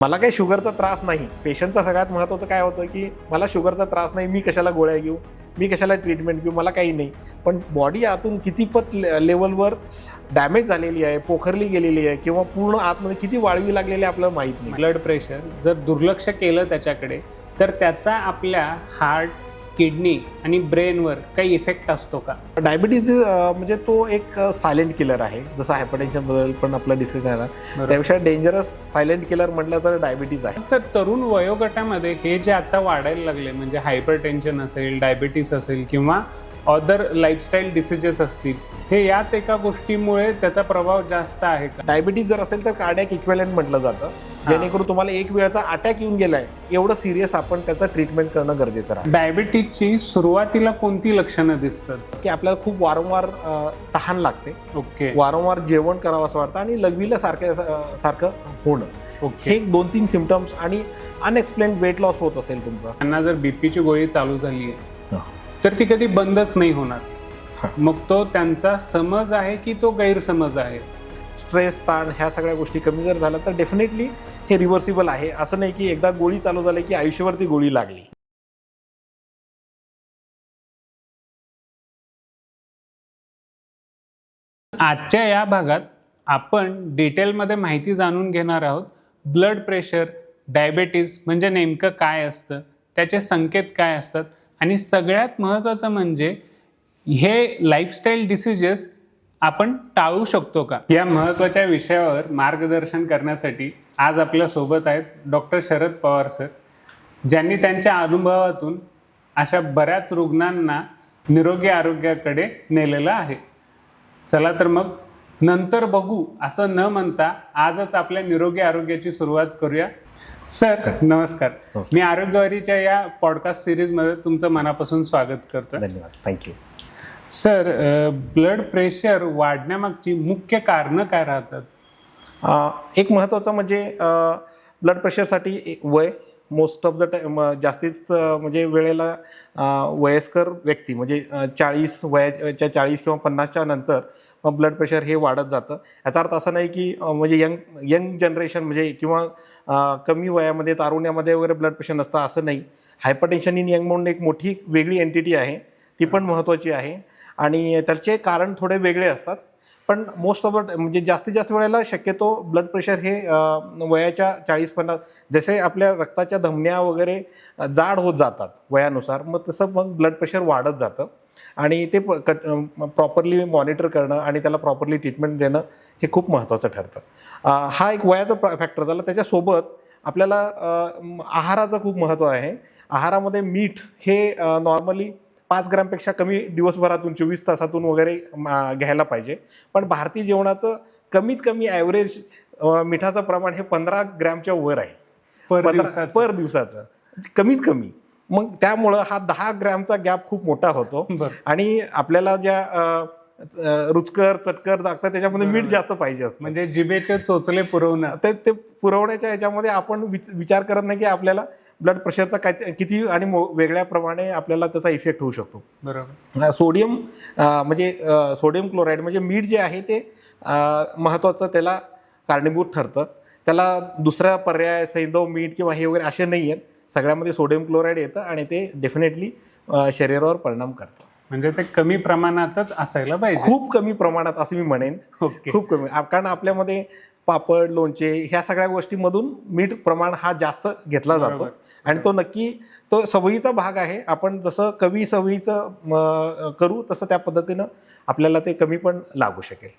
मला काही शुगरचा त्रास नाही. पेशंटचा सगळ्यात महत्त्वाचं काय होतं, की मला शुगरचा त्रास नाही, मी कशाला गोळ्या घेऊ, मी कशाला ट्रीटमेंट घेऊ, मला काही नाही. पण बॉडी आतून कितीपत लेवलवर डॅमेज झालेली आहे, पोखरली गेलेली आहे किंवा पूर्ण आतमध्ये किती वाळवी लागलेली आहे आपल्याला माहीत नाही. ब्लड प्रेशर जर दुर्लक्ष केलं त्याच्याकडे तर त्याचा आपल्या हार्ट, किडनी आणि ब्रेनवर काही इफेक्ट असतो का? डायबिटीज म्हणजे तो एक सायलेंट किलर आहे. जसं हायपरटेन्शनबद्दल पण आपला डिस्कस झाला, त्यापेक्षा डेंजरस सायलेंट किलर म्हटलं तर डायबिटीज आहे. सर, तरुण वयोगटामध्ये हे जे आता वाढायला लागले म्हणजे हायपरटेन्शन असेल, डायबिटीस असेल किंवा अदर लाईफस्टाईल डिसीजेस असतील, हे याच एका गोष्टीमुळे त्याचा प्रभाव जास्त आहे का? डायबिटीज जर असेल तर कार्डियाक इक्विव्हॅलंट म्हटलं जातं, जेणेकरून तुम्हाला एक वेळचा अटॅक येऊन गेलाय एवढं सिरियस आपण त्याचं ट्रीटमेंट करणं गरजेचं आहे. डायबिटीजची सुरुवातीला कोणती लक्षणं दिसतात? की आपल्याला खूप वारंवार तहान लागते, ओके वारंवार जेवण करावं असं वाटतं आणि लघवीला सारखं होणं, ओके. हे 2-3 सिम्पटम्स आणि अनएक्सप्लेन वेट लॉस होत असेल तुमचं. त्यांना जर बीपीची गोळी चालू झाली आहे हा. तर ती कधी बंदच नाही होणार. हा. मग तो त्यांचा समज आहे की तो गैरसमज आहे? स्ट्रेस, ताण ह्या सगळ्या गोष्टी कमी जर झाल्या तर डेफिनेटली हे रिव्हर्सिबल आहे. असं नाही की एकदा गोळी चालू झाली की आयुष्यभर ती गोळी लागली. आजच्या या भागात आपण डिटेलमध्ये माहिती जाणून घेणार आहोत. ब्लड प्रेशर, डायबिटीज म्हणजे नेमकं काय असतं, त्याचे संकेत काय असतात आणि सगळ्यात महत्त्वाचं म्हणजे हे लाईफस्टाईल डिसीजेस आपण टाळू शकतो का, या महत्त्वाच्या विषयावर मार्गदर्शन करण्यासाठी आज आपल्या सोबत आहेत डॉक्टर शरद पवार सर, ज्यांनी त्यांच्या अनुभवातून अशा बऱ्याच रुग्णांना निरोगी आरोग्याकडे नेलेलं आहे. चला तर मग नंतर बघू असं न म्हणता आजच आपल्या निरोगी आरोग्याची सुरुवात करूया. सर नमस्कार. मी आरोग्यवारीच्या या पॉडकास्ट सिरीजमध्ये तुमचं मनापासून स्वागत करतो. धन्यवाद. थँक्यू. सर, ब्लड प्रेशर वाढण्यामागची मुख्य कारणं काय राहतात? एक महत्त्वाचं म्हणजे ब्लड प्रेशरसाठी वय, मोस्ट ऑफ द टाइम जास्तीत म्हणजे वेळेला वयस्कर व्यक्ती म्हणजे 40 किंवा 50च्या नंतर ब्लड प्रेशर हे वाढत जातं. याचा अर्थ असा नाही की म्हणजे यंग जनरेशन म्हणजे किंवा कमी वयामध्ये तारुण्यामध्ये वगैरे ब्लड प्रेशर नसतं असं नाही. हायपरटेन्शन इन यंग म्हणून एक मोठी वेगळी एंटिटी आहे, ती पण महत्त्वाची आहे आणि त्याचे कारण थोडे वेगळे असतात. पण मोस्ट ऑफ द म्हणजे जास्तीत जास्त वेळेला शक्यतो ब्लड प्रेशर हे वयाच्या 40-50 जसे आपल्या रक्ताच्या धमन्या वगैरे जाड होत जातात वयानुसार, मग तसं मग ब्लड प्रेशर वाढत जातं आणि ते प्रॉपरली मॉनिटर करणं आणि त्याला प्रॉपरली ट्रीटमेंट देणं हे खूप महत्त्वाचं ठरतं. हा एक वयाचा फॅक्टर झाला. त्याच्यासोबत आपल्याला आहाराचं खूप महत्त्व आहे. आहारामध्ये मीठ हे नॉर्मली 5 ग्रॅमपेक्षा कमी दिवसभरातून 24 तासातून वगैरे घ्यायला पाहिजे. पण भारतीय जेवणाचं कमीत कमी ॲव्हरेज मिठाचं प्रमाण हे 15 ग्रॅमच्या वर आहे पर दिवसाचं कमीत कमी. मग त्यामुळं हा 10 ग्रॅमचा गॅप खूप मोठा होतो आणि आपल्याला ज्या रुचकर चटकर लागतात त्याच्यामध्ये मीठ जास्त पाहिजे असतं. म्हणजे जिभेचे चोचले पुरवणं, ते पुरवण्याच्या ह्याच्यामध्ये आपण विचार करत नाही की आपल्याला ब्लड प्रेशरचा काय किती आणि वेगळ्या प्रमाणे आपल्याला त्याचा इफेक्ट होऊ शकतो. बरोबर. सोडियम म्हणजे सोडियम क्लोराईड म्हणजे मीठ जे आहे ते महत्त्वाचं त्याला कारणीभूत ठरतं. त्याला दुसरा पर्याय सैंधव मीठ किंवा हे वगैरे असे नाही आहेत. सगळ्यामध्ये सोडियम क्लोराईड येतं आणि ते डेफिनेटली शरीरावर परिणाम करतं. म्हणजे ते कमी प्रमाणातच असायला पाहिजे. खूप कमी प्रमाणात असं मी म्हणेन. खूप कमी, कारण आपल्यामध्ये पापड, लोणचे ह्या सगळ्या गोष्टींमधून मीठ प्रमाण हा जास्त घेतला जातो आणि तो नक्की तो सवयीचा भाग आहे. आपण जसं कमी सवयीचं करू तसं त्या पद्धतीनं आपल्याला ते कमी पण लागू शकेल.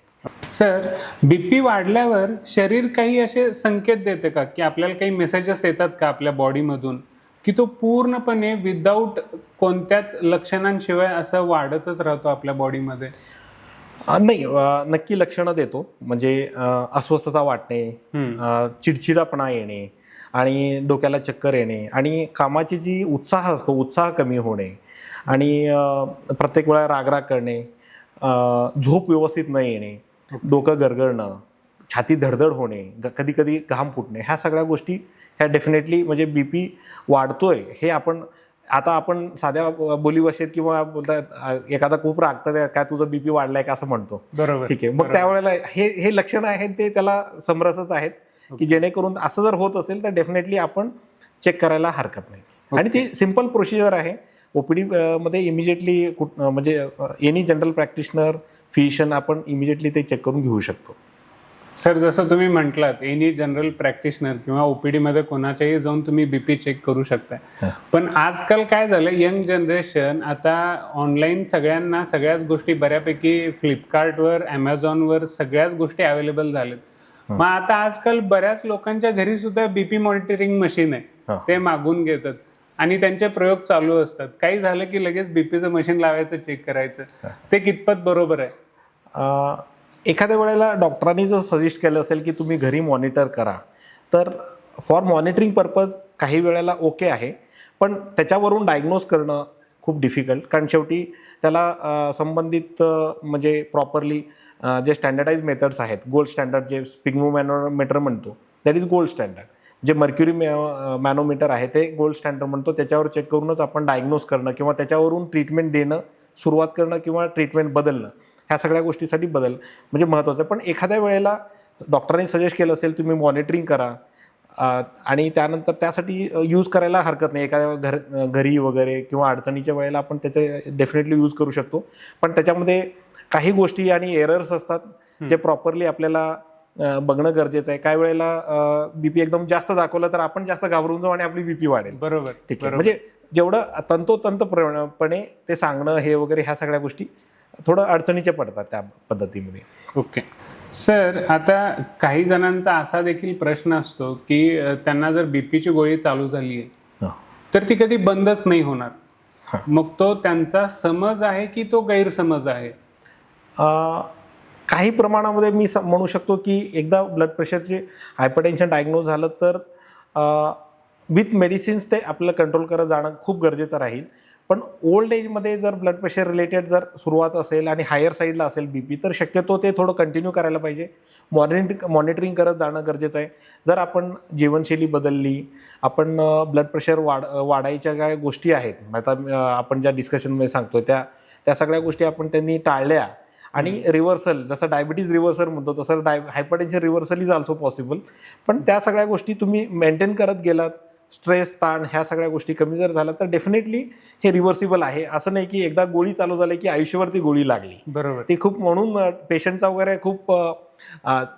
सर, बीपी वाढल्यावर शरीर काही असे संकेत देते का, की आपल्याला काही मेसेजेस येतात का आपल्या बॉडीमधून, की तो पूर्णपणे विदाऊट कोणत्याच लक्षणांशिवाय असं वाढतच राहतो आपल्या बॉडीमध्ये? नाही, नक्की लक्षणं देतो. म्हणजे अस्वस्थता वाटणे, चिडचिडापणा येणे आणि डोक्याला चक्कर येणे आणि कामाची जी उत्साह असतो उत्साह कमी होणे आणि प्रत्येक वेळा रागराग करणे, झोप व्यवस्थित न येणे, डोकं गरगरणं, छाती धडधड होणे, कधी कधी घाम फुटणे, ह्या सगळ्या गोष्टी ह्या डेफिनेटली म्हणजे बीपी वाढतोय हे आपण साध्या बोलीभाषेत किंवा बोलतात एखादा खूप रागतं काय तुझं बीपी वाढलाय का असं म्हणतो. बरोबर. ठीक आहे. मग त्यावेळेला हे लक्षणं आहेत ते त्याला समरसच आहेत की जेणेकरून असं जर होत असेल तर डेफिनेटली आपण चेक करायला हरकत नाही. आणि ती सिम्पल प्रोसिजर आहे. ओपीडी मध्ये इमिजिएटली म्हणजे एनी जनरल प्रॅक्टिशनर फिजिशियन आपण इमिजिएटली ते चेक करून घेऊ शकतो. सर, जसं तुम्ही म्हटलात एनी जनरल प्रॅक्टिशनर किंवा ओपीडी मध्ये कोणाच्याही जाऊन तुम्ही बीपी चेक करू शकताय. पण आजकाल काय झालं, यंग जनरेशन आता ऑनलाईन सगळ्यांना सगळ्याच गोष्टी बऱ्यापैकी फ्लिपकार्टवर, ॲमेझॉनवर सगळ्याच गोष्टी अवेलेबल झाल्यात. मग आता आजकाल बऱ्याच लोकांच्या घरी सुद्धा बीपी मॉनिटरिंग मशीन आहे, ते मागून घेतात आणि त्यांचे प्रयोग चालू असतात. काही झालं की लगेच बीपीचं मशीन लावायचं, चेक करायचं. ते कितपत बरोबर आहे? एखाद्या वेळेला डॉक्टरांनी जर सजेस्ट केलं असेल की तुम्ही घरी मॉनिटर करा, तर फॉर मॉनिटरिंग पर्पज काही वेळेला ओके आहे. पण त्याच्यावरून डायग्नोज करणं खूप डिफिकल्ट, कारण शेवटी त्याला संबंधित म्हणजे प्रॉपरली जे स्टँडर्डाइज मेथड्स आहेत, गोल्ड स्टँडर्ड जे स्पिग्मोमॅनोमीटर म्हणतो, दॅट इज गोल्ड स्टँडर्ड. जे मर्क्युरी मॅनोमीटर आहे ते गोल्ड स्टँडर्ड म्हणतो. त्याच्यावर चेक करूनच आपण डायग्नोज करणं किंवा त्याच्यावरून ट्रीटमेंट देणं सुरुवात करणं किंवा ट्रीटमेंट बदलणं, ह्या सगळ्या गोष्टीसाठी म्हणजे महत्त्वाचं आहे. पण एखाद्या वेळेला डॉक्टरांनी सजेस्ट केलं असेल तुम्ही मॉनिटरिंग करा आणि त्यानंतर त्यासाठी यूज करायला हरकत नाही. एखाद्या घरी वगैरे किंवा अडचणीच्या वेळेला आपण त्याचे डेफिनेटली यूज करू शकतो. पण त्याच्यामध्ये काही गोष्टी आणि एरर्स असतात जे प्रॉपरली आपल्याला बघणं गरजेचं आहे. काही वेळेला बीपी एकदम जास्त दाखवलं तर आपण जास्त घाबरून जाऊ आणि आपली बीपी वाढेल. बरोबर, ठीक आहे. म्हणजे जेवढं तंतोतंतपणे ते सांगणं हे वगैरे ह्या सगळ्या गोष्टी थोडं अडचणीच्या पडतात त्या पद्धतीमध्ये. ओके सर, आता काही जणांचा असा देखील प्रश्न असतो की त्यांना जर बीपीची गोळी चालू झाली आहे तर ती कधी बंदच नाही होणार. मग तो त्यांचा समज आहे की तो गैरसमज आहे? काही प्रमाणामध्ये मी म्हणू शकतो की एकदा ब्लड प्रेशरचे हायपरटेन्शन डायग्नोज झालं तर विथ मेडिसिन्स ते आपलं कंट्रोल करत जाणं खूप गरजेचं राहील. पण ओल्ड एजमध्ये जर ब्लड प्रेशर रिलेटेड जर सुरुवात असेल आणि हायर साईडला असेल बीपी, तर शक्यतो ते थोडं कंटिन्यू करायला पाहिजे. मॉनिटरिंग करत जाणं गरजेचं आहे. जर आपण जीवनशैली बदलली, आपण ब्लड प्रेशर वाढायच्या काय गोष्टी आहेत आता आपण ज्या डिस्कशनमध्ये सांगतोय त्या सगळ्या गोष्टी आपण त्यांनी टाळल्या आणि रिव्हर्सल, जसं डायबिटीज रिव्हर्सल म्हणतो तसं hypertension reversal is also possible. पण त्या सगळ्या गोष्टी तुम्ही मेंटेन करत गेलात, स्ट्रेस, ताण ह्या सगळ्या गोष्टी कमी जर झाल्या तर डेफिनेटली हे रिव्हर्सिबल आहे. असं नाही की एकदा गोळी चालू झाली की आयुष्यभर ती गोळी लागली. बरोबर. ती खूप म्हणून पेशंटचा वगैरे खूप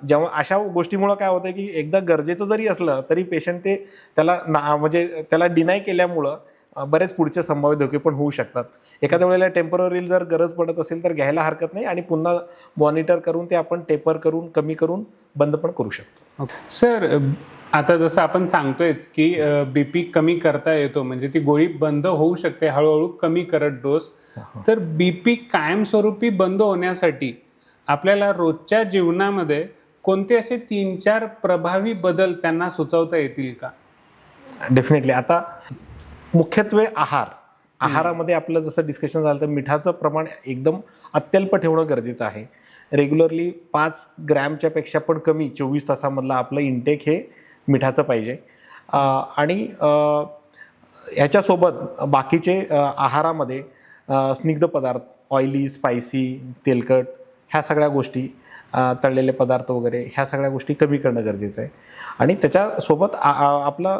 जेव्हा अशा गोष्टीमुळे काय होतं की एकदा गरजेचं जरी असलं तरी पेशंट ते म्हणजे त्याला डिनाय केल्यामुळं बरेच पुढचे संभाव्य धोके पण होऊ शकतात. एखाद्या वेळेला टेम्पररी जर गरज पडत असेल तर घ्यायला हरकत नाही आणि पुन्हा मॉनिटर करून ते आपण टेपर करून कमी करून बंद पण करू शकतो. सर, आता जसं आपण सांगतोयच की बीपी कमी करता येतो, म्हणजे ती गोळी बंद होऊ शकते हळूहळू कमी करत डोस. तर बीपी कायमस्वरूपी बंद होण्यासाठी आपल्याला रोजच्या जीवनामध्ये कोणते असे 3-4 प्रभावी बदल त्यांना सुचवता येतील का? डेफिनेटली. आता मुख्यत्वे आहारामध्ये आपलं जसं डिस्कशन झालं तर मिठाचं प्रमाण एकदम अत्यल्प ठेवणं गरजेचं आहे. रेग्युलरली 5 ग्रॅमच्या पेक्षा पण कमी 24 तासामधला आपलं इंटेक हे मिठाचं पाहिजे. आणि ह्याच्यासोबत बाकीचे आहारामध्ये स्निग्ध पदार्थ, ऑइली, स्पायसी, तेलकट ह्या सगळ्या गोष्टी, तळलेले पदार्थ वगैरे ह्या सगळ्या गोष्टी कमी करणं गरजेचं आहे. आणि त्याच्यासोबत आपला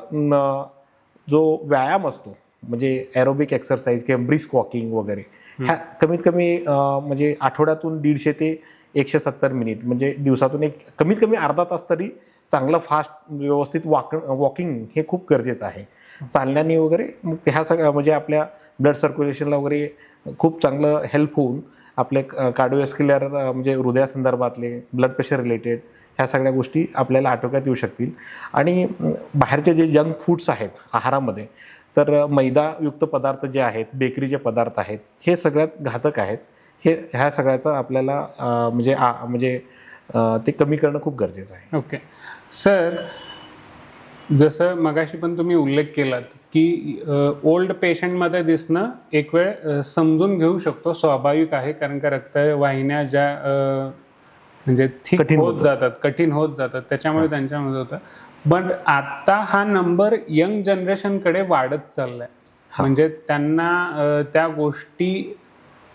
जो व्यायाम असतो म्हणजे एरोबिक एक्सरसाइज किंवा ब्रिस्क वॉकिंग वगैरे ह्या कमीत कमी म्हणजे आठवड्यातून 150 ते 170 मिनिट, म्हणजे दिवसातून एक कमीत कमी अर्धा तास तरी चांगलं फास्ट व्यवस्थित वॉकिंग हे खूप गरजेचं आहे. चालण्याने वगैरे मग ह्या सगळ्या म्हणजे आपल्या ब्लड सर्क्युलेशनला वगैरे खूप चांगलं हेल्प होऊन आपले कार्डिओव्हॅस्क्युलर म्हणजे हृदयासंदर्भातले, ब्लड प्रेशर रिलेटेड ह्या सगळ्या गोष्टी आपल्याला आटोक्यात येऊ शकतील. आणि बाहेरचे जे जंक फूड्स आहेत आहारामध्ये, तर मैदायुक्त पदार्थ जे आहेत, बेकरीचे पदार्थ आहेत, हे सगळ्यात घातक आहेत. ह्या सगळ्याचं आपल्याला म्हणजे ते कमी करणं खूप गरजेचं आहे. ओके सर, जसं मगाशी पण तुम्ही उल्लेख केलात की ओल्ड पेशंटमध्ये दिसणं एक वेळ समजून घेऊ शकतो, स्वाभाविक आहे, कारण का रक्तवाहिन्या ज्या म्हणजे थिक होत जातात, कठीण होत जातात, त्याच्यामुळे त्यांच्यामध्ये होतं. बट आता हा नंबर यंग जनरेशनकडे वाढत चाललाय, म्हणजे त्यांना त्या गोष्टी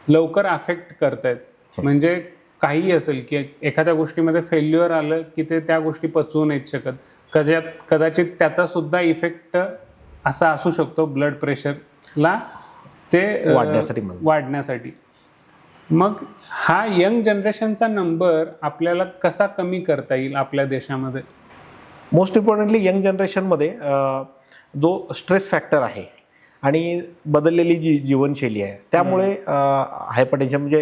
लवकर अफेक्ट करतायत. म्हणजे काही असेल की एखाद्या गोष्टीमध्ये फेल्युअर आलं की ते त्या गोष्टी पचवू नाहीत शकत, कदाचित त्याचा सुद्धा इफेक्ट असा असू शकतो ब्लड प्रेशरला ते वाढण्यासाठी. मग हा यंग जनरेशनचा नंबर आपल्याला कसा कमी करता येईल आपल्या देशामध्ये? मोस्ट इम्पॉर्टंटली यंग जनरेशनमध्ये जो स्ट्रेस फॅक्टर आहे आणि बदललेली जी जीवनशैली आहे त्यामुळे हायपरटेन्शन म्हणजे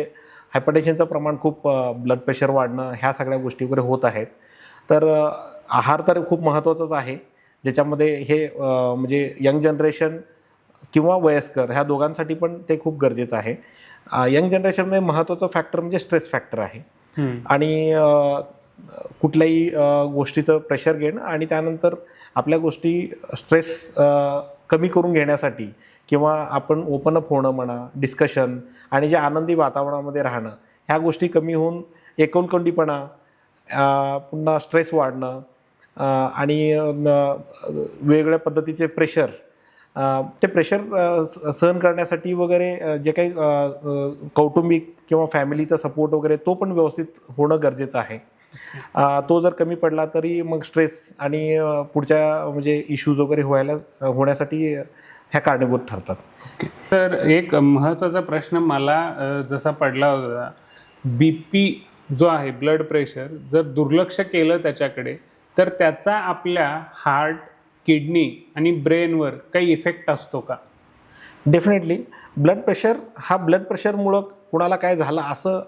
हायपरटेन्शनचं प्रमाण खूप, ब्लड प्रेशर वाढणं, ह्या सगळ्या गोष्टी वगैरे होत आहेत. तर आहार तर खूप महत्त्वाचाच आहे, ज्याच्यामध्ये हे म्हणजे यंग जनरेशन किंवा वयस्कर ह्या दोघांसाठी पण ते खूप गरजेचं आहे. यंग जनरेशनमध्ये महत्त्वाचं फॅक्टर म्हणजे स्ट्रेस फॅक्टर आहे. आणि कुठल्याही गोष्टीचं प्रेशर घेणं आणि त्यानंतर आपल्या गोष्टी स्ट्रेस कमी करून घेण्यासाठी किंवा आपण ओपन अप होणं म्हणा, डिस्कशन आणि जे आनंदी वातावरणामध्ये राहणं, ह्या गोष्टी कमी होऊन एकोलकोंडीपणा, पुन्हा स्ट्रेस वाढणं आणि वेगवेगळ्या पद्धतीचे प्रेशर, ते प्रेशर सहन करण्यासाठी वगैरे जे काही कौटुंबिक किंवा फॅमिलीचा सपोर्ट वगैरे तो पण व्यवस्थित होणं गरजेचं आहे. तो जर कमी पडला तरी मग स्ट्रेस आणि पुढच्या म्हणजे इश्यूज वगैरे होण्यासाठी ह्या कारणीभूत ठरतात. तर एक महत्त्वाचा प्रश्न मला जसा पडला होता, BP जो आहे ब्लड प्रेशर जर दुर्लक्ष केलं त्याच्याकडे तर त्याचा आपल्या हार्ट, किडनी आणि ब्रेनवर काही इफेक्ट असतो का? डेफिनेटली ब्लड प्रेशरमुळं कुणाला काय झालं असं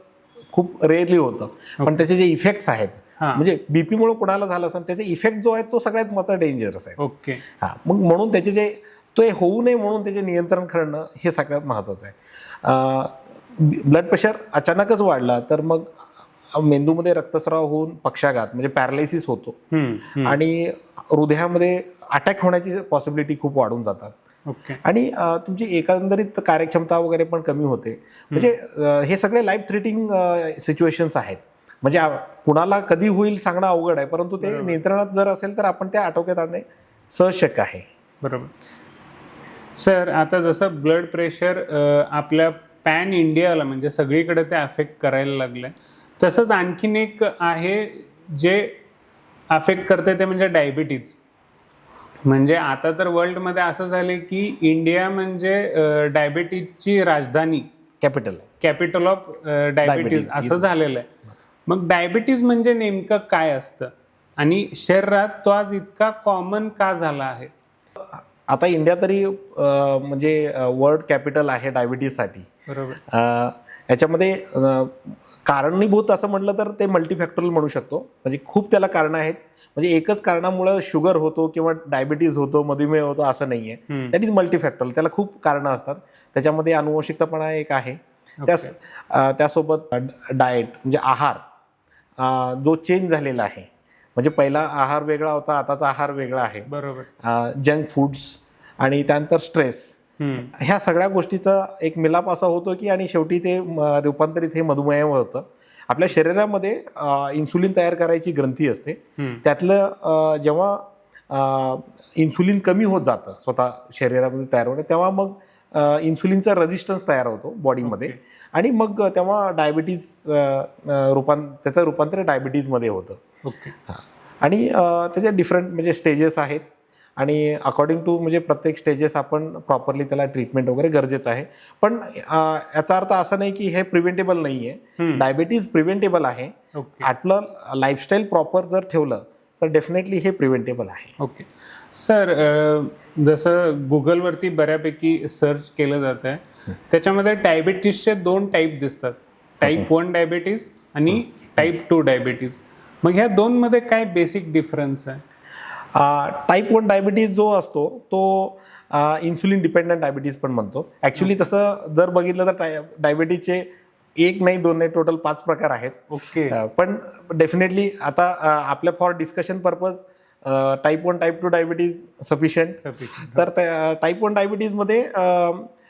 खूप रेअरली होतं, पण त्याचे जे इफेक्ट्स आहेत म्हणजे बीपीमुळे कुणाला झालं असेल त्याचे इफेक्ट जो आहे तो सगळ्यात मोठा डेंजरस आहे. ओके. मग म्हणून त्याचे जे ते होऊ नये म्हणून त्याचे नियंत्रण करणं हे सगळ्यात महत्त्वाचं आहे. ब्लड प्रेशर अचानकच वाढला तर मग मेंदूमध्ये रक्तस्राव होऊन पक्षाघात म्हणजे पॅरालिसिस होतो आणि हृदयामध्ये अटॅक होण्याची पॉसिबिलिटी खूप वाढून जातात. आणि तुमची एकंदरीत कार्यक्षमता वगैरे पण कमी होते. म्हणजे हे सगळे लाईफ थ्रेटिंग सिच्युएशन्स आहेत. म्हणजे कुणाला कधी होईल सांगणं अवघड आहे, परंतु ते नियंत्रणात जर असेल तर आपण त्या आटोक्यात आणणे सहज शक्य आहे. बरोबर. सर, आता जसं ब्लड प्रेशर आपल्या पॅन इंडियाला म्हणजे सगळीकडे ते अफेक्ट करायला लागलंय, तसंच आणखीन एक आहे जे अफेक्ट करते ते म्हणजे डायबिटीज. म्हणजे आता तर वर्ल्डमध्ये असं झालं की इंडिया म्हणजे डायबिटीजची राजधानी, कॅपिटल ऑफ डायबिटीज असं झालेलं आहे. मग डायबिटीज म्हणजे नेमकं काय असतं आणि शरीरात तो आज इतका कॉमन का झाला आहे? आता इंडिया तरी म्हणजे वर्ल्ड कॅपिटल आहे डायबिटीजसाठी. बरोबर. याच्यामध्ये कारणीभूत असं म्हटलं तर ते मल्टीफॅक्टरल म्हणू शकतो. म्हणजे खूप त्याला कारणं आहेत. म्हणजे एकच कारणामुळे शुगर होतो किंवा डायबिटीज होतो, मधुमेह होतो असं नाहीये. That is multifactorial. त्याला खूप कारणं असतात. त्याच्यामध्ये अनुवंशिकतापणा एक आहे. त्यासोबत डाएट म्हणजे आहार जो चेंज झालेला आहे. म्हणजे पहिला आहार वेगळा होता, आताचा आहार वेगळा आहे. बरोबर. जंक फूड्स आणि त्यानंतर स्ट्रेस, ह्या सगळ्या गोष्टीचा एक मिलाप असा होतो की आणि शेवटी ते रूपांतरित हे मधुमेहावर होतं. आपल्या शरीरामध्ये इन्सुलिन तयार करायची ग्रंथी असते. त्यातलं जेव्हा इन्सुलिन कमी होत जातं स्वतः शरीरामध्ये तयार होणं, तेव्हा मग इन्सुलिनचा रेझिस्टन्स तयार होतो बॉडीमध्ये आणि मग तेव्हा डायबिटीज त्याचं रूपांतर डायबिटीजमध्ये होतं. आणि त्याचे डिफरंट म्हणजे स्टेजेस आहेत आणि अकॉर्डिंग टू म्हणजे प्रत्येक स्टेजेस आपण प्रॉपरली त्याला ट्रीटमेंट वगैरे गरजेचं आहे. पण याचा अर्थ असा नाही की हे प्रिव्हेंटेबल नाही आहे. डायबिटीज प्रिव्हेंटेबल आहे. आपलं लाईफस्टाईल प्रॉपर जर ठेवलं तर डेफिनेटली हे प्रिव्हेंटेबल आहे. ओके. सर, जसं गुगलवरती बऱ्यापैकी सर्च केलं जात आहे, त्याच्यामध्ये डायबिटीजचे 2 टाईप दिसतात, टाईप 1 डायबिटीज आणि टाईप 2 डायबिटीज. मग ह्या 2 मध्ये काय बेसिक डिफरन्स आहे? टाईप 1 डायबिटीज जो असतो तो इन्सुलिन डिपेंडंट डायबिटीज पण म्हणतो. ॲक्च्युली तसं जर बघितलं तर डायबिटीजचे 1 नाही 2 नाही टोटल 5 प्रकार आहेत. ओके. पण डेफिनेटली आता आपल्या for discussion purpose type 1 type 2 diabetes sufficient. तर टाईप 1 डायबिटीजमध्ये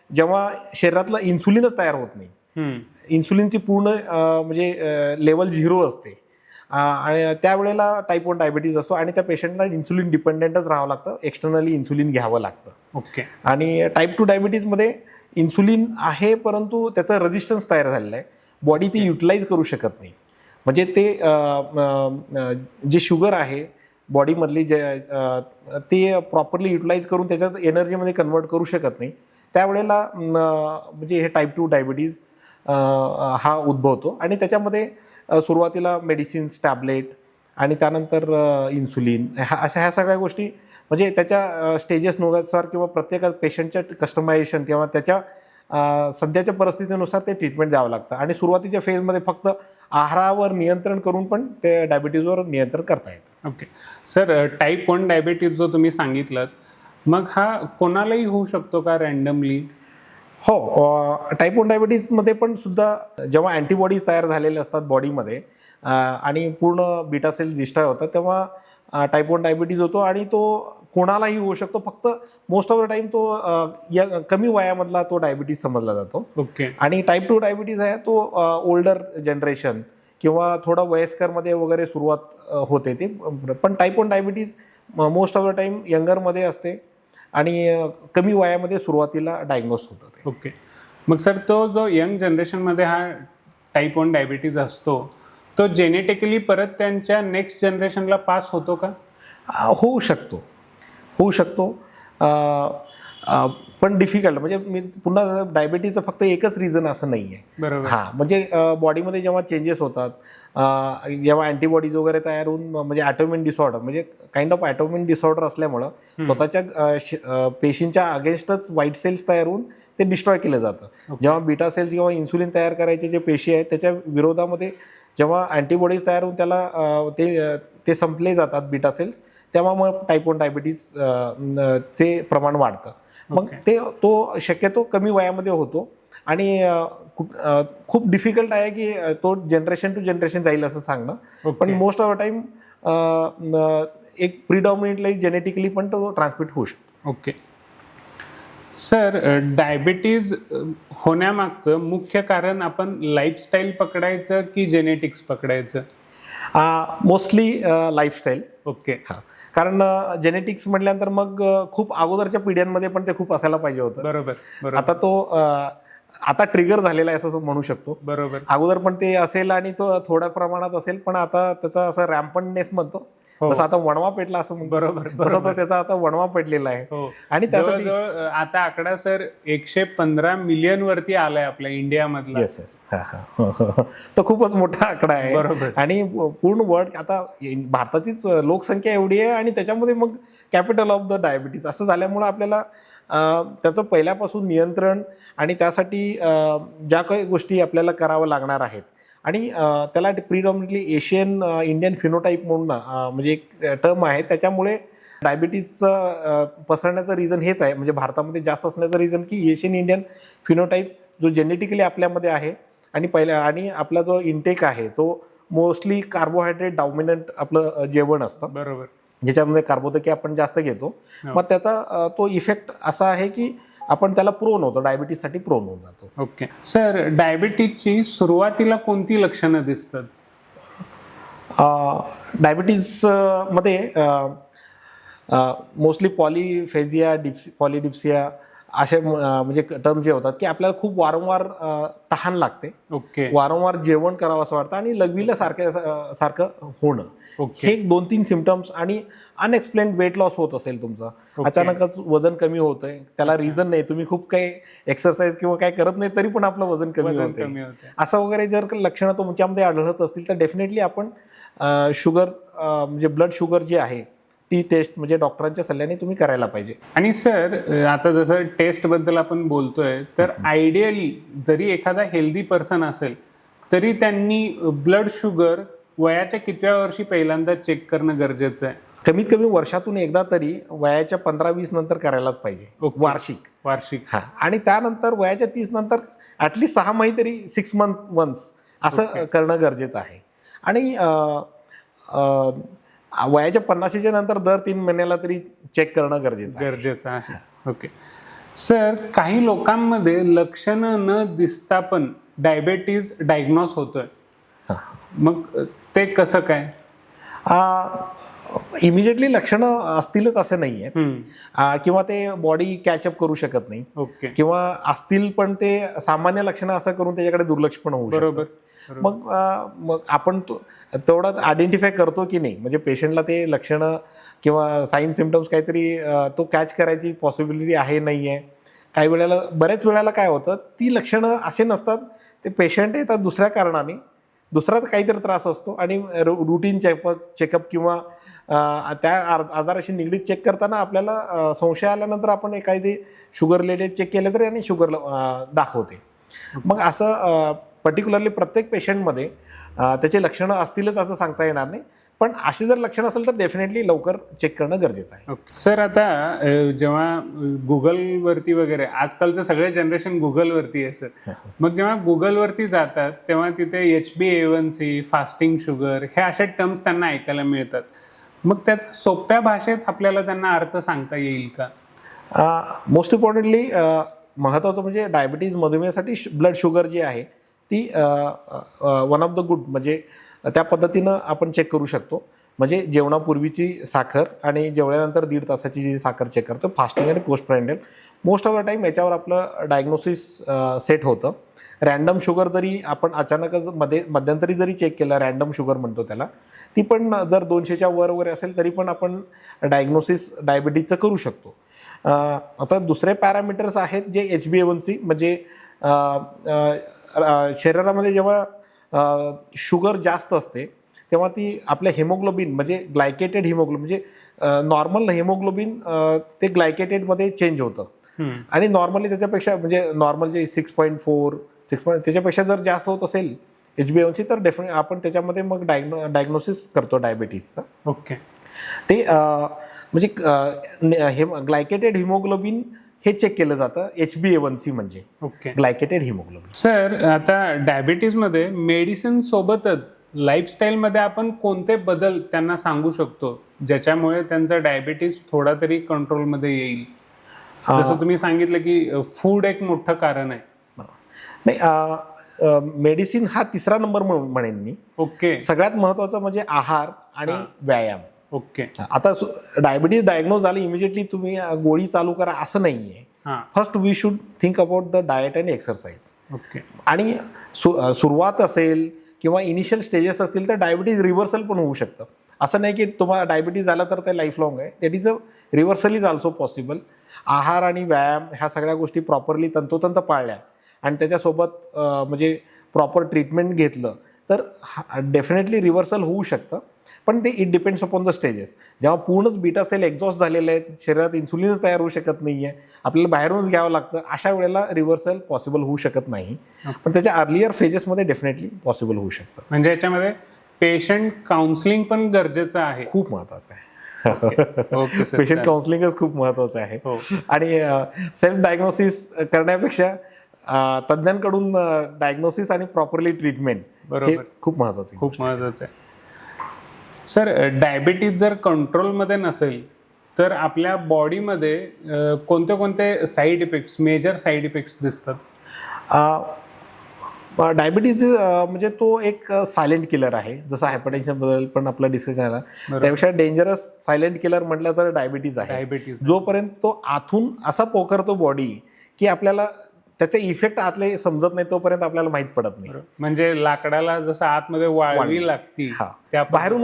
जेव्हा शरीरातलं इन्सुलिनच तयार होत नाही, इन्सुलिनची पूर्ण म्हणजे लेवल 0 असते आणि त्यावेळेला टाईप 1 डायबिटीज असतो आणि त्या पेशंटला इन्सुलिन डिपेंडेंटच राहावं लागतं, एक्सटर्नली इन्सुलिन घ्यावं लागतं. ओके. आणि टाईप 2 डायबिटीजमध्ये इन्सुलिन आहे परंतु त्याचं रेझिस्टन्स तयार झालेलं आहे, बॉडी ती युटिलाइज करू शकत नाही. म्हणजे ते जे शुगर आहे बॉडीमधली जे ते प्रॉपरली युटिलाइज करून त्याच्यात एनर्जीमध्ये कन्वर्ट करू शकत नाही, त्यावेळेला म्हणजे हे टाईप 2 डायबिटीज हा उद्भवतो. आणि त्याच्यामध्ये सुरुवातीला मेडिसिन्स, टॅबलेट आणि त्यानंतर इन्सुलिन ह्या सगळ्या गोष्टी म्हणजे त्याच्या स्टेजेसनुसार किंवा प्रत्येक पेशंटच्या कस्टमायझेशन किंवा त्याच्या सध्याच्या परिस्थितीनुसार ते ट्रीटमेंट द्यावं लागतं. आणि सुरुवातीच्या फेजमध्ये फक्त आहारावर नियंत्रण करून पण ते डायबिटीजवर नियंत्रण करता येतं. ओके सर, टाईप 1 डायबिटीज जो तुम्ही सांगितलं, मग हा कोणालाही होऊ शकतो का रँडमली? हो, टाईप 1 डायबिटीजमध्ये पण सुद्धा जेव्हा अँटीबॉडीज तयार झालेले असतात बॉडीमध्ये आणि पूर्ण बीटा सेल डिस्ट्रॉय होतात, तेव्हा टाईप 1 डायबिटीज होतो. आणि तो कोणालाही होऊ शकतो, फक्त मोस्ट ऑफ द टाइम तो कमी वयामधला तो डायबिटीज समजला जातो. ओके. आणि टाईप 2 डायबिटीज आहे तो ओल्डर जनरेशन किंवा थोडं वयस्करमध्ये वगैरे सुरुवात होते ते. पण type 1 diabetes most of the time यंगरमध्ये असते आणि कमी वयामध्ये सुरुवातीला डायग्नोस होतं ते. ओके. मग सर, तो जो यंग जनरेशनमध्ये हा टाईप 1 डायबिटीज असतो, तो जेनेटिकली परत त्यांच्या नेक्स्ट जनरेशनला पास होतो का? होऊ शकतो. पण डिफिकल्ट, म्हणजे मी पुन्हा डायबिटीजचं फक्त एकच रिझन असं नाही आहे. बरोबर. हां, म्हणजे बॉडीमध्ये जेव्हा चेंजेस होतात, जेव्हा अँटीबॉडीज वगैरे तयार होऊन म्हणजे ॲटोमिन डिसऑर्डर, म्हणजे काइंड ऑफ ॲटोमिन डिसऑर्डर असल्यामुळं स्वतःच्या पेशींच्या अगेन्स्टच व्हाईट सेल्स तयार होऊन ते डिस्ट्रॉय केलं जातं. जेव्हा बीटा सेल्स किंवा इन्सुलिन तयार करायचे जे पेशी आहेत त्याच्या विरोधामध्ये जेव्हा अँटीबॉडीज तयार होऊन त्याला ते संपले जातात बीटा सेल्स, तेव्हा मग टाईप 1 डायबिटीज चे प्रमाण वाढतं. मग तो शक्यतो कमी वयामध्ये होतो आणि खूप डिफिकल्ट आहे की तो जनरेशन टू जनरेशन जाईल असं सांगणं. पण मोस्ट ऑफ द टाइम एक प्रिडॉमिनेटली जेनेटिकली पण तो ट्रान्समिट होऊ शकतो. ओके सर, डायबिटीज होण्यामागचं मुख्य कारण आपण लाईफस्टाईल पकडायचं की जेनेटिक्स पकडायचं? Mostly lifestyle. ओके. हां, कारण जेनेटिक्स म्हटल्यानंतर मग खूप अगोदरच्या पिढ्यांमध्ये पण ते खूप असायला पाहिजे होतं. बरोबर. आता तो आता ट्रिगर झालेला आहे असं म्हणू शकतो. बरोबर. अगोदर पण ते असेल आणि तो थोड्या प्रमाणात असेल, पण आता त्याचा असं रॅम्पंटनेस म्हणतो तसं आता वणवा पेटला असं म्हणतो. बरोबर. तसं तो त्याचा आता वणवा पेटलेला आहे. आणि त्यासाठी जवळजवळ आता आकडा सर 115 मिलियन वरती आलाय आपल्या इंडियामधला. येस. तो खूपच मोठा आकडा आहे. बरोबर. आणि पूर्ण वर्ल्ड आता भारताचीच लोकसंख्या एवढी आहे आणि त्याच्यामध्ये मग कॅपिटल ऑफ द डायबिटीज असं झाल्यामुळं आपल्याला त्याचं पहिल्यापासून नियंत्रण आणि त्यासाठी ज्या काही गोष्टी आपल्याला करावं लागणार आहेत आणि त्याला प्रिडॉमिनेटली एशियन इंडियन फिनोटाईप म्हणून म्हणजे एक टर्म आहे, त्याच्यामुळे डायबिटीजचं पसरण्याचं रिझन हेच आहे. म्हणजे भारतामध्ये जास्त असण्याचं रिझन की एशियन इंडियन फिनोटाईप जो जेनेटिकली आपल्यामध्ये आहे आणि आपला जो इंटेक आहे तो मोस्टली कार्बोहायड्रेट डॉमिनंट आपलं जेवण असतं. बरोबर. ज्याच्यामध्ये कार्बोदके आपण जास्त घेतो. मग त्याचा तो इफेक्ट असा आहे की आपण त्याला प्रोन होतो, डायबिटीजसाठी प्रोन होऊन जातो. ओके सर, डायबिटीजची सुरुवातीला कोणती लक्षणं दिसतात? डायबिटीज मध्ये मोस्टली पॉलिफेजिया, पॉलिडिप्सिया असे म्हणजे टर्म जे होतात की आपल्याला खूप वारंवार तहान लागते. ओके. वारंवार जेवण करावं असं वाटतं आणि लघवीला सारखं होणं. हे 2-3 सिम्पटम्स. आणि अनएक्सप्लेन्ड वेट लॉस होत असेल तुमचं, अचानकच वजन कमी होतंय, त्याला रिझन नाही, तुम्ही खूप काही एक्सरसाइज किंवा काय करत नाही तरी पण आपलं वजन कमी होतंय, असं वगैरे जर लक्षणं तुमच्यामध्ये आढळत असतील तर डेफिनेटली आपण शुगर म्हणजे ब्लड शुगर जी आहे ती टेस्ट म्हणजे डॉक्टरांच्या सल्ल्याने तुम्ही करायला पाहिजे. आणि सर, आता जसं टेस्ट बद्दल आपण बोलतोय तर आयडियली जरी एखादा हेल्दी पर्सन असेल तरी त्यांनी ब्लड शुगर वयाच्या कितव्या वर्षी पहिल्यांदा चेक करणं गरजेचं आहे? कमीत कमी वर्षातून एकदा तरी वयाच्या 15-20 नंतर करायलाच पाहिजे. वार्षिक. हा. आणि त्यानंतर वयाच्या 30 नंतर ॲटलिस्ट 6 महिने तरी 6 मंथ वन्स असं करणं गरजेचं आहे. आणि वयाच्या 50च्या नंतर दर 3 महिन्याला तरी चेक करणं गरजेचं आहे. ओके सर, काही लोकांमध्ये लक्षणं न दिसता पण डायबिटीज डायग्नोस होतोय, मग ते कसं काय? इमिजिएटली लक्षणं असतीलच असं नाही आहे किंवा ते बॉडी कॅचअप करू शकत नाही. ओके. किंवा असतील पण ते सामान्य लक्षणं असं करून त्याच्याकडे दुर्लक्ष पण होऊ शकतं. बरोबर. मग आपण तेवढं आयडेंटिफाय करतो की नाही, म्हणजे पेशंटला ते लक्षणं किंवा साईन सिम्पटम्स काहीतरी तो कॅच करायची पॉसिबिलिटी आहे नाही आहे. काही वेळेला बऱ्याच वेळेला काय होतं, ती लक्षणं असे नसतात, ते पेशंट येतात दुसऱ्या कारणाने, दुसरा काहीतरी त्रास असतो आणि रुटीन चेकअप किंवा त्या आजाराशी निगडीत चेक करताना आपल्याला संशय आल्यानंतर आपण एखादी शुगर रिलेटेड चेक केलं तरी आणि शुगर दाखवते. मग असं पर्टिक्युलरली प्रत्येक पेशंटमध्ये त्याचे लक्षणं असतीलच असं सांगता येणार नाही, पण अशी जर लक्षणं असेल तर डेफिनेटली लवकर चेक करणं गरजेचं आहे. सर, आता जेव्हा गुगलवरती वगैरे, आजकालचं सगळे जनरेशन गुगलवरती आहे सर, मग जेव्हा गुगलवरती जातात तेव्हा तिथे HbA1c, फास्टिंग शुगर, हे असे टर्म्स त्यांना ऐकायला मिळतात. मग त्याचा सोप्या भाषेत आपल्याला त्यांना अर्थ सांगता येईल का? मोस्ट इम्पॉर्टंटली महत्त्वाचं म्हणजे डायबिटीज, मधुमेहासाठी ब्लड शुगर जी आहे ती वन ऑफ द गुड, म्हणजे त्या पद्धतीनं आपण चेक करू शकतो. म्हणजे जेवणापूर्वीची साखर आणि जेवल्यानंतर 1.5 तासाची जी साखर चेक करतो, फास्टिंग आणि post prandial. Most of the time याच्यावर आपलं डायग्नोसिस सेट होतं. रॅन्डम शुगर जरी आपण अचानकच मध्यंतरी जरी चेक केलं, रॅन्डम शुगर म्हणतो त्याला, ती पण जर 200च्या वर वगैरे असेल तरी पण आपण डायग्नोसिस डायबिटीजचं करू शकतो. आता दुसरे पॅरामीटर्स आहेत जे HbA1c, म्हणजे शरीरामध्ये जेव्हा शुगर जास्त असते तेव्हा ती आपल्या हेमोग्लोबिन, म्हणजे ग्लायकेटेड हिमोग्लोबिन, म्हणजे नॉर्मल हेमोग्लोबिन ते ग्लायकेटेडमध्ये चेंज होतं आणि नॉर्मली त्याच्यापेक्षा, म्हणजे नॉर्मल जे 6.4 त्याच्यापेक्षा जर जास्त होत असेल HbA1c तर डेफिनेट आपण त्याच्यामध्ये मग डायग्नोसिस करतो डायबिटीजचं. ओके. ते म्हणजे ग्लायकेटेड हिमोग्लोबिन हे चेक केलं जातं, HbA1c म्हणजे ग्लायकेटेड हिमोग्लोबिन. सर, आता डायबिटीजमध्ये मेडिसिन सोबतच लाईफस्टाईलमध्ये आपण कोणते बदल त्यांना सांगू शकतो ज्याच्यामुळे त्यांचा डायबिटीज थोडा तरी कंट्रोलमध्ये येईल? जसं तुम्ही सांगितलं की फूड एक मोठं कारण आहे. नाही, मेडिसिन हा तिसरा नंबर म्हणेन मी. ओके. सगळ्यात महत्वाचं म्हणजे आहार आणि व्यायाम. ओके. आता डायबिटीज डायग्नोज झाली इमिजिएटली तुम्ही गोळी चालू करा असं नाहीये. First we should think about the diet and exercise. Okay. आणि सुरुवात असेल किंवा इनिशियल स्टेजेस असतील तर डायबिटीज रिव्हर्सल पण होऊ शकतं. असं नाही की तुम्हाला डायबिटीज झाला तर ते लाईफ लॉंग आहे. That is a reversal is also possible. आहार आणि व्यायाम ह्या सगळ्या गोष्टी प्रॉपरली तंतोतंत पाळल्या आणि त्याच्यासोबत म्हणजे प्रॉपर ट्रीटमेंट घेतलं तर डेफिनेटली रिव्हर्सल होऊ शकतं. पण ते it depends upon the stages. जेव्हा पूर्णच बीटा सेल एक्झॉस्ट झालेले आहेत, शरीरात इन्सुलिनच तयार होऊ शकत नाही आहे, आपल्याला बाहेरूनच घ्यावं लागतं, अशा वेळेला रिव्हर्सल पॉसिबल होऊ शकत नाही. पण त्याच्या अर्लियर फेजेसमध्ये डेफिनेटली पॉसिबल होऊ शकतं. म्हणजे याच्यामध्ये पेशंट काउन्सिलिंग पण गरजेचं आहे. खूप महत्त्वाचं आहे. पेशंट काउन्सिलिंगच खूप महत्त्वाचं आहे. आणि सेल्फ डायग्नोसिस करण्यापेक्षा तज्ज्ञांकडून डायग्नोसिस आणि प्रॉपरली ट्रीटमेंट हे खूप महत्त्वाचं आहे. खूप महत्त्वाचं आहे. सर, डायबिटीज जर कंट्रोलमध्ये नसेल तर आपल्या बॉडीमध्ये कोणते कोणते side effects, major side effects दिसतात? डायबिटीज म्हणजे तो एक सायलेंट किलर आहे. जसं हायपरटेन्शन बद्दल पण आपलं डिस्कशन झालं, त्यापेक्षा डेंजरस सायलेंट किलर म्हटलं तर डायबिटीज आहे. जोपर्यंत तो आतून असा पोखरतो बॉडी की आपल्याला त्याचे इफेक्ट आतले समजत नाही तोपर्यंत आपल्याला माहित पडत नाही. म्हणजे लाकडाला जसं आतमध्ये वाळवी लागती, बाहेरून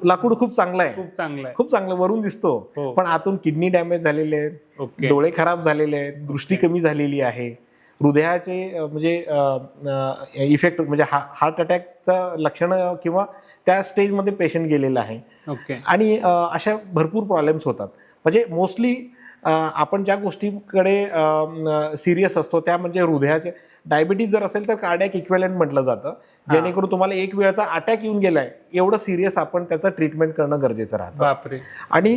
लाकूड खूप चांगलं आहे, खूप चांगलं वरून दिसतो, पण आतून किडनी डॅमेज झालेले आहेत, डोळे खराब झालेले आहेत, दृष्टी कमी झालेली आहे, हृदयाचे म्हणजे इफेक्ट, म्हणजे हार्ट अटॅकचं लक्षणं किंवा त्या स्टेजमध्ये पेशंट गेलेला आहे. आणि अशा भरपूर प्रॉब्लेम्स होतात. म्हणजे मोस्टली आपण ज्या गोष्टीकडे सिरियस असतो त्या म्हणजे हृदयाचे. डायबिटीज जर असेल तर कार्डियाक इक्विव्हॅलंट म्हटलं जातं, जेणेकरून तुम्हाला एक वेळचा अटॅक येऊन गेलाय एवढं सिरियस आपण त्याचं ट्रीटमेंट करणं गरजेचं राहतं. आणि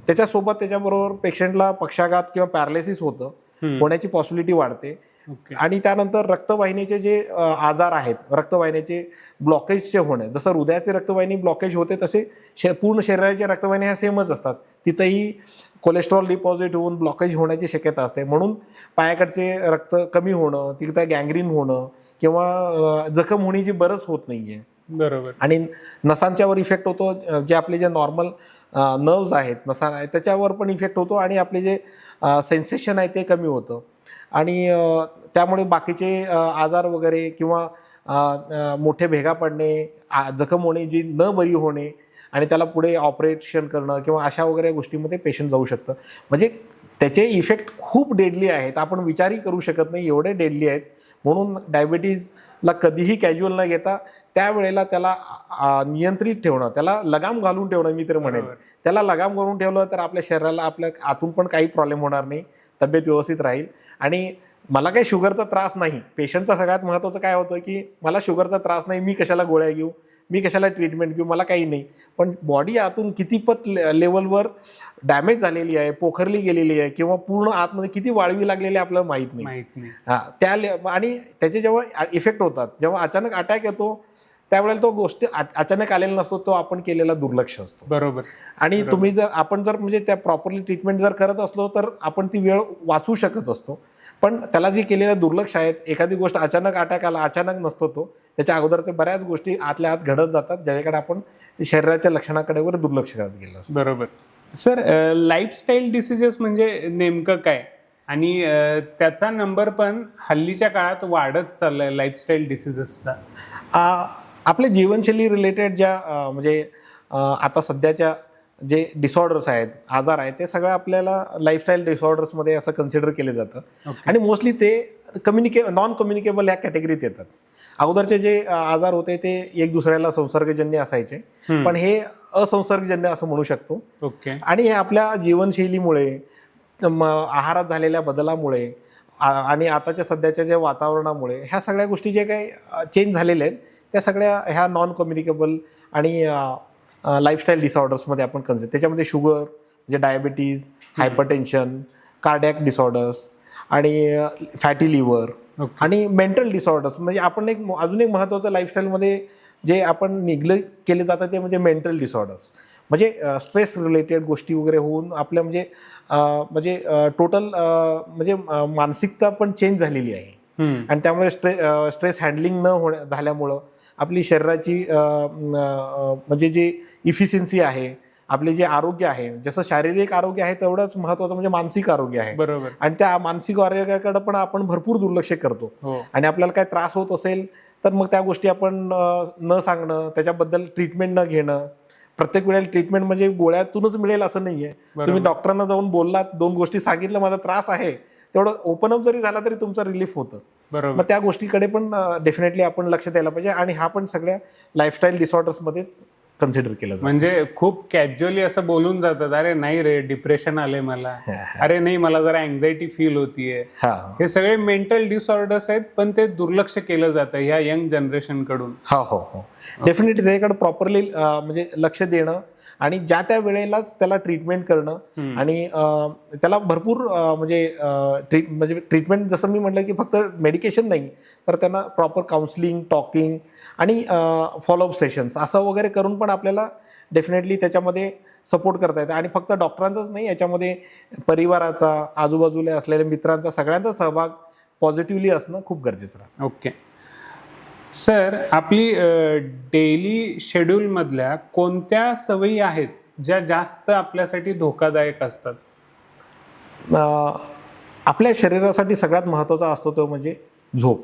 त्याच्यासोबत त्याच्याबरोबर पेशंटला पक्षाघात किंवा पॅरालिसिस होण्याची पॉसिबिलिटी वाढते. आणि त्यानंतर रक्तवाहिनीचे जे आजार आहेत, रक्तवाहिनीचे ब्लॉकेजचे होणे, जसं हृदयाचे रक्तवाहिनी ब्लॉकेज होते तसे पूर्ण शरीराच्या रक्तवाहिन्या ह्या सेमच असतात. तिथंही कोलेस्ट्रॉल डिपॉझिट होऊन ब्लॉकेज होण्याची शक्यता असते. म्हणून पायाकडचे रक्त कमी होणं, तिथं गँग्रीन होणं किंवा जखम होण्याची बरंच होत नाहीये. बरोबर. आणि नसांच्यावर इफेक्ट होतो, जे आपले जे नॉर्मल नर्व्स आहेत, नसा आहेत, त्याच्यावर पण इफेक्ट होतो आणि आपले जे सेन्सेशन आहे ते कमी होतं. आणि त्यामुळे बाकीचे आजार वगैरे किंवा मोठे भेगा पडणे, जखम होणे जी न बरी होणे आणि त्याला पुढे ऑपरेशन करणं किंवा अशा वगैरे गोष्टीमध्ये पेशंट जाऊ शकतं. म्हणजे त्याचे इफेक्ट खूप डेडली आहेत, आपण विचारही करू शकत नाही एवढे डेडली आहेत. म्हणून डायबिटीजला कधीही कॅज्युअल न घेता त्यावेळेला त्याला नियंत्रित ठेवणं, त्याला लगाम घालून ठेवणं, मी तर म्हणेन त्याला लगाम घालून ठेवलं तर आपल्या शरीराला आपल्या आतून पण काही प्रॉब्लेम होणार नाही, तब्येत व्यवस्थित राहील. आणि मला काही शुगरचा त्रास नाही, पेशंटचा सगळ्यात महत्त्वाचं काय होतं की मला शुगरचा त्रास नाही, मी कशाला गोळ्या घेऊ, मी कशाला ट्रीटमेंट घेऊ, मला काही नाही. पण बॉडी आतून कितीपत लेवलवर डॅमेज झालेली आहे, पोखरली गेलेली आहे किंवा पूर्ण आतमध्ये किती वाळवी लागलेली आहे आपल्याला माहीत नाही. आणि त्याचे जेव्हा इफेक्ट होतात, जेव्हा अचानक अटॅक येतो त्यावेळेला तो गोष्ट अचानक आलेला नसतो, तो आपण केलेला दुर्लक्ष असतो. बरोबर. आणि तुम्ही आपण जर म्हणजे त्या प्रॉपरली ट्रीटमेंट जर करत असलो तर आपण ती वेळ वाचू शकत असतो. पण त्याला जे केलेलं दुर्लक्ष आहेत, एखादी गोष्ट अचानक अटॅक आला, अचानक नसतो तो, त्याच्या अगोदरच्या बऱ्याच गोष्टी आतल्या आत घडत जातात ज्याच्याकडे आपण शरीराच्या लक्षणाकडे वर दुर्लक्ष करत गेलो असतो. बरोबर. सर, लाईफस्टाईल डिसीजेस म्हणजे नेमकं काय, आणि त्याचा नंबर पण हल्लीच्या काळात वाढत चाललाय लाईफस्टाईल डिसीजेसचा? आपल्या जीवनशैली रिलेटेड ज्या म्हणजे आता सध्याच्या जे डिसऑर्डर्स आहेत, आजार आहेत, ते सगळं आपल्याला लाईफस्टाईल डिसऑर्डर्समध्ये असं कन्सिडर केले जातं. आणि मोस्टली ते नॉन कम्युनिकेबल या कॅटेगरीत येतात. अगोदरचे जे आजार होते ते एक दुसऱ्याला संसर्गजन्य असायचे, पण हे असंसर्गजन्य असं म्हणू शकतो. आणि हे आपल्या जीवनशैलीमुळे, आहारात झालेल्या बदलामुळे आणि आताच्या सध्याच्या ज्या वातावरणामुळे ह्या सगळ्या गोष्टी जे काही चेंज झालेल्या आहेत त्या सगळ्या ह्या नॉन कम्युनिकेबल आणि लाईफस्टाईल डिसऑर्डर्समध्ये आपण कन्सिडर. त्याच्यामध्ये शुगर म्हणजे डायबिटीज, हायपरटेन्शन, कार्डियक डिसऑर्डर्स आणि फॅटी लिव्हर आणि मेंटल डिसऑर्डर्स. म्हणजे आपण अजून एक महत्त्वाचं लाईफस्टाईलमध्ये जे आपण केले जातात ते म्हणजे मेंटल डिसऑर्डर्स. म्हणजे स्ट्रेस रिलेटेड गोष्टी वगैरे होऊन आपल्या म्हणजे टोटल म्हणजे मानसिकता पण चेंज झालेली आहे. आणि त्यामुळे स्ट्रेस हँडलिंग न झाल्यामुळं आपली शरीराची म्हणजे जी इफिशियन्सी आहे, आपले जे आरोग्य आहे, जसं शारीरिक आरोग्य आहे तेवढंच महत्त्वाचं म्हणजे मानसिक आरोग्य आहे. बरोबर. आणि त्या मानसिक आरोग्याकडे पण आपण भरपूर दुर्लक्ष करतो. आणि आपल्याला काय त्रास होत असेल तर मग त्या गोष्टी आपण न सांगणं, त्याच्याबद्दल ट्रीटमेंट न घेणं. प्रत्येक वेळेला ट्रीटमेंट म्हणजे गोळ्यातूनच मिळेल असं नाहीये. तुम्ही डॉक्टरांना जाऊन बोललात, 2 गोष्टी सांगितलं, माझा त्रास आहे, तेवढं ओपन अप जरी झाला तरी तुमचं रिलीफ होतं. मग त्या गोष्टीकडे पण डेफिनेटली आपण लक्ष द्यायला पाहिजे. आणि हा पण सगळ्या लाईफस्टाईल डिसऑर्डर्समध्येच कन्सिडर केलं जातं. म्हणजे खूप कॅज्युअली असं बोलून जातात, अरे नाही रे डिप्रेशन आले मला, अरे नाही मला जरा अँझायटी फील होतीये. हे सगळे मेंटल डिसऑर्डर्स आहेत, पण ते दुर्लक्ष केलं जातं ह्या यंग जनरेशन कडून. हो डेफिनेटली त्याच्याकडे प्रॉपरली म्हणजे लक्ष देणं आणि ज्या त्या वेळेलाच त्याला ट्रीटमेंट करणं. आणि त्याला भरपूर म्हणजे ट्रीटमेंट जसं मी म्हटलं की फक्त मेडिकेशन नाही, तर त्यांना प्रॉपर काउन्सिलिंग, टॉकिंग आणि फॉलोअप सेशन्स असं वगैरे करून पण आपल्याला डेफिनेटली त्याच्यामध्ये सपोर्ट करता येतं. आणि फक्त डॉक्टरांचाच नाही, याच्यामध्ये परिवाराचा, आजूबाजूला असलेल्या मित्रांचा, सगळ्यांचा सहभाग पॉझिटिव्हली असणं खूप गरजेचं आहे. ओके सर, आपली डेली शेड्यूलमधल्या कोणत्या सवयी आहेत ज्या जास्त आपल्यासाठी धोकादायक असतात? आपल्या शरीरासाठी सगळ्यात महत्त्वाचा असतो तो म्हणजे झोप.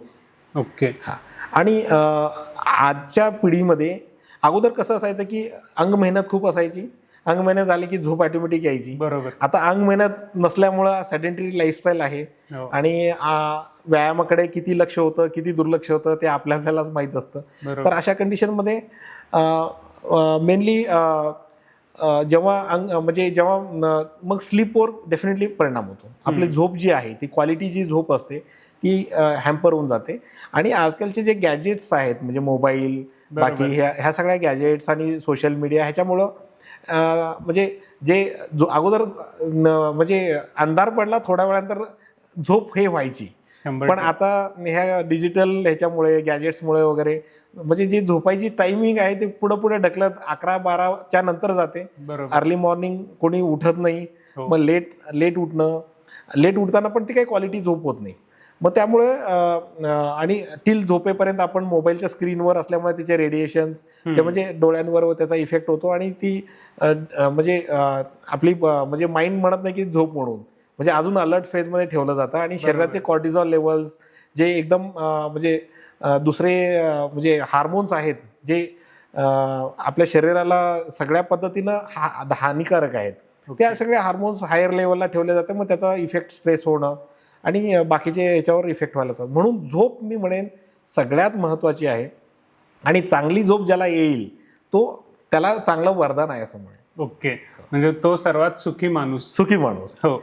आणि आजच्या पिढीमध्ये अगोदर कसं असायचं की अंग मेहनत खूप असायची, अंग मेहनत झाली की झोप ऑटोमॅटिक यायची. बरोबर. आता अंग मेहनत नसल्यामुळं सेडेंटरी लाईफस्टाईल आहे. आणि व्यायामाकडे किती लक्ष होतं, किती दुर्लक्ष होतं ते आपल्यालाच माहीत असतं. तर अशा कंडिशनमध्ये मेनली जेव्हा जेव्हा मग स्लीपवर डेफिनेटली परिणाम होतो. आपली झोप जी आहे ती क्वालिटी जी झोप असते ती हॅम्पर होऊन जाते. आणि आजकालचे जे गॅजेट्स आहेत म्हणजे मोबाईल, बाकी ह्या सगळ्या गॅजेट्स आणि सोशल मीडिया ह्याच्यामुळं म्हणजे जो अगोदर म्हणजे अंधार पडला थोड्या वेळानंतर झोप हे व्हायची, पण आता ह्या डिजिटल ह्याच्यामुळे, गॅजेट्समुळे वगैरे म्हणजे जी झोपायची टायमिंग आहे ते पुढे ढकलत 11-12च्या नंतर जाते. अर्ली मॉर्निंग कोणी उठत नाही, मग लेट उठताना पण ती काही क्वालिटी झोप होत नाही. मग त्यामुळे आणि टिल झोपेपर्यंत आपण मोबाईलच्या स्क्रीनवर असल्यामुळे तिचे रेडिएशन्स ते म्हणजे डोळ्यांवर त्याचा इफेक्ट होतो. आणि ती म्हणजे आपली म्हणजे माइंड म्हणत नाही की झोप म्हणून, म्हणजे अजून अलर्ट फेजमध्ये ठेवलं जातं. आणि शरीराचे कॉर्टिझॉल लेवल्स जे एकदम म्हणजे दुसरे म्हणजे हार्मोन्स आहेत जे आपल्या शरीराला सगळ्या पद्धतीनं हानिकारक आहेत, त्या सगळ्या हार्मोन्स हायर लेवलला ठेवले जाते, मग त्याचा इफेक्ट स्ट्रेस होणं आणि बाकीचे याच्यावर इफेक्ट व्हायला होतात. म्हणून झोप मी म्हणेन सगळ्यात महत्त्वाची आहे आणि चांगली झोप ज्याला येईल तो त्याला चांगलं वरदान आहे असं म्हणेन. ओके, म्हणजे तो सर्वात सुखी माणूस. हो.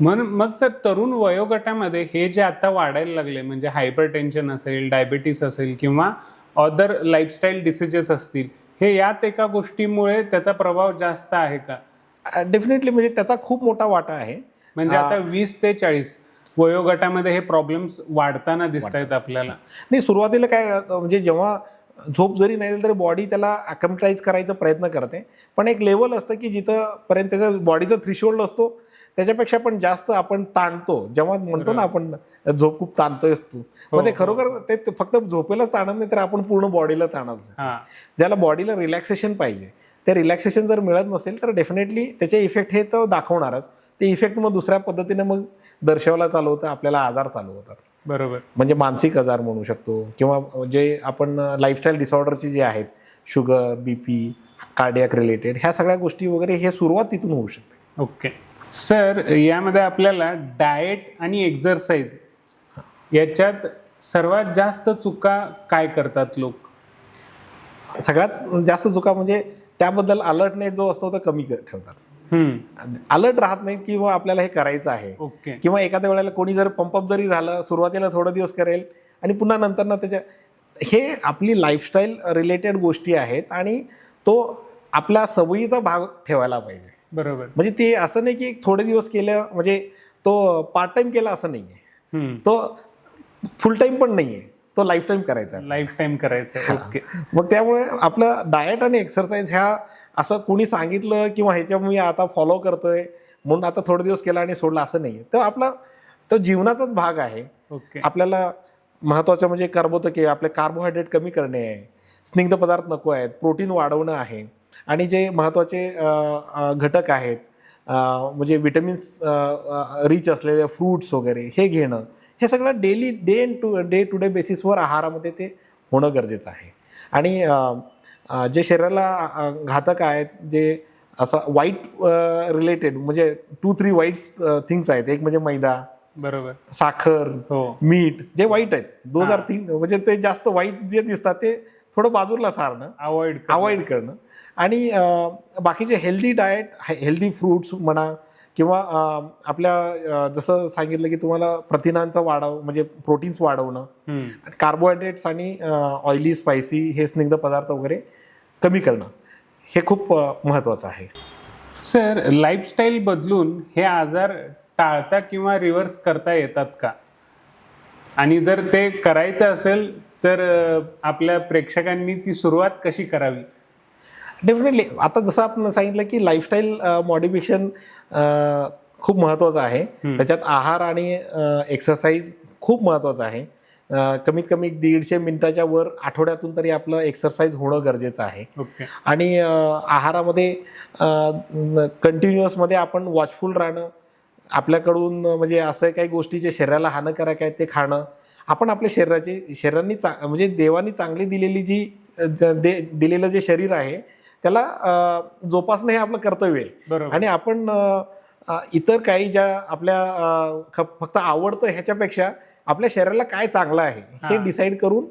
म्हणून मग सर तरुण वयोगटामध्ये हे जे आता वाढायला लागले म्हणजे हायपरटेन्शन असेल, डायबिटीस असेल किंवा अदर लाईफस्टाईल डिसीजेस असतील, हे याच एका गोष्टीमुळे त्याचा प्रभाव जास्त आहे का? डेफिनेटली, म्हणजे त्याचा खूप मोठा वाटा आहे. म्हणजे आता 20 ते 40 वयोगटामध्ये हे प्रॉब्लेम्स वाढताना दिसत आहेत आपल्याला. नाही, सुरुवातीला काय म्हणजे जेव्हा झोप जरी नाही झाली तरी बॉडी त्याला अकॅम्प्टाईज करायचा प्रयत्न करते, पण एक लेवल असतं की जिथंपर्यंत त्याचा बॉडीचा थ्रेशोल्ड असतो त्याच्यापेक्षा पण जास्त आपण ताणतो. जेव्हा म्हणतो ना आपण झोप खूप ताणतोयस तू, मग ते खरोखर ते फक्त झोपेलाच ताणत नाही तर आपण पूर्ण बॉडीला ताणत. ज्याला बॉडीला रिलॅक्सेशन पाहिजे ते रिलॅक्सेशन जर मिळत नसेल तर डेफिनेटली त्याचे इफेक्ट हे तर दाखवणारच. ते इफेक्ट मग दुसऱ्या पद्धतीने मग दर्शवायला चालू होतं, आपल्याला आजार चालू होतात. बरोबर. म्हणजे मानसिक आजार म्हणू शकतो किंवा जे आपण लाईफस्टाईल डिसऑर्डरची जे आहेत, शुगर, बीपी, कार्डियाक रिलेटेड, ह्या सगळ्या गोष्टी वगैरे हे सुरुवात तिथून होऊ शकते. ओके सर, यामध्ये आपल्याला डाएट आणि एक्झरसाइज याच्यात सर्वात जास्त चुका काय करतात लोक? सगळ्यात जास्त चुका म्हणजे त्याबद्दल अलर्टनेस जो असतो तो कमी ठेवतात. अलर्ट राहत नाही किंवा आपल्याला हे करायचं आहे. ओके. किंवा एखाद्या वेळेला कोणी जर पंपअप जरी झालं, सुरुवातीला थोडे दिवस करेल आणि पुन्हा नंतर ना त्याच्या, हे आपली लाईफस्टाईल रिलेटेड गोष्टी आहेत आणि तो आपल्या सवयीचा भाग ठेवायला पाहिजे. बरोबर. म्हणजे ते असं नाही की थोडे दिवस केलं म्हणजे तो पार्ट टाइम केला असं नाहीये, तो फुल टाइम पण नाहीये, तो लाईफ टाइम करायचा. लाईफ टाइम करायचं. ओके. मग त्यामुळे आपलं डाएट आणि एक्सरसाइज ह्या असं कोणी सांगितलं किंवा ह्याच्या मी आता फॉलो करतोय म्हणून आता थोडे दिवस केला आणि सोडला असं नाहीये. तर आपला तो जीवनाचाच भाग आहे. ओके. आपल्याला महत्वाचं म्हणजे कर्बोदके, आपले कार्बोहायड्रेट कमी करणे आहे, स्निग्ध पदार्थ नको आहेत, प्रोटीन वाढवणं आहे आणि जे महत्वाचे घटक आहेत म्हणजे विटॅमिन्स रिच असलेले फ्रूट्स वगैरे हे घेणं, हे सगळं डेली डे टू डे बेसिसवर आहारामध्ये ते होणं गरजेचं आहे. आणि जे शरीराला घातक आहेत, जे असं वाईट रिलेटेड म्हणजे 2-3 वाईट थिंग्स आहेत. एक म्हणजे मैदा, बरोबर, साखर, मीठ, जे वाईट आहेत 2003 म्हणजे ते जास्त वाईट जे दिसतात ते थोडं बाजूला सारणं, अवॉइड करणं आणि बाकीचे हेल्दी डाएट, हेल्दी फ्रूट्स म्हणा किंवा आपल्या जसं सांगितलं की तुम्हाला प्रथिनांचं म्हणजे प्रोटीन्स वाढवणं, कार्बोहायड्रेट्स आणि ऑइली, स्पायसी हे स्निग्ध पदार्थ वगैरे कमी करणं, हे खूप महत्त्वाचं आहे. सर, लाईफस्टाईल बदलून हे आजार टाळता किंवा रिव्हर्स करता येतात का? आणि जर ते करायचं असेल तर आपल्या प्रेक्षकांनी ती सुरुवात कशी करावी? डेफिनेटली, आता जसं आपण सांगितलं की लाईफस्टाईल मॉडिफिकेशन खूप महत्त्वाचं आहे. त्याच्यात आहार आणि एक्सरसाइज खूप महत्त्वाचं आहे. कमीत कमी 150 मिनिटाच्या वर आठवड्यातून तरी आपलं एक्सरसाइज होणं गरजेचं आहे. आणि आहारामध्ये कंटिन्युअसमध्ये आपण वॉचफुल राहणं, आपल्याकडून म्हणजे असं काही गोष्टी जे शरीराला हानिकारक आहेत ते खाणं, आपण आपल्या शरीरांनी म्हणजे देवानी चांगली दिलेली दिलेलं जे शरीर आहे त्याला जोपासणं हे आपलं कर्तव्य आहे. आणि आपण इतर काही ज्या आपल्या फक्त आवडतं ह्याच्यापेक्षा आपल्या शरीराला काय चांगलं आहे हे डिसाईड करून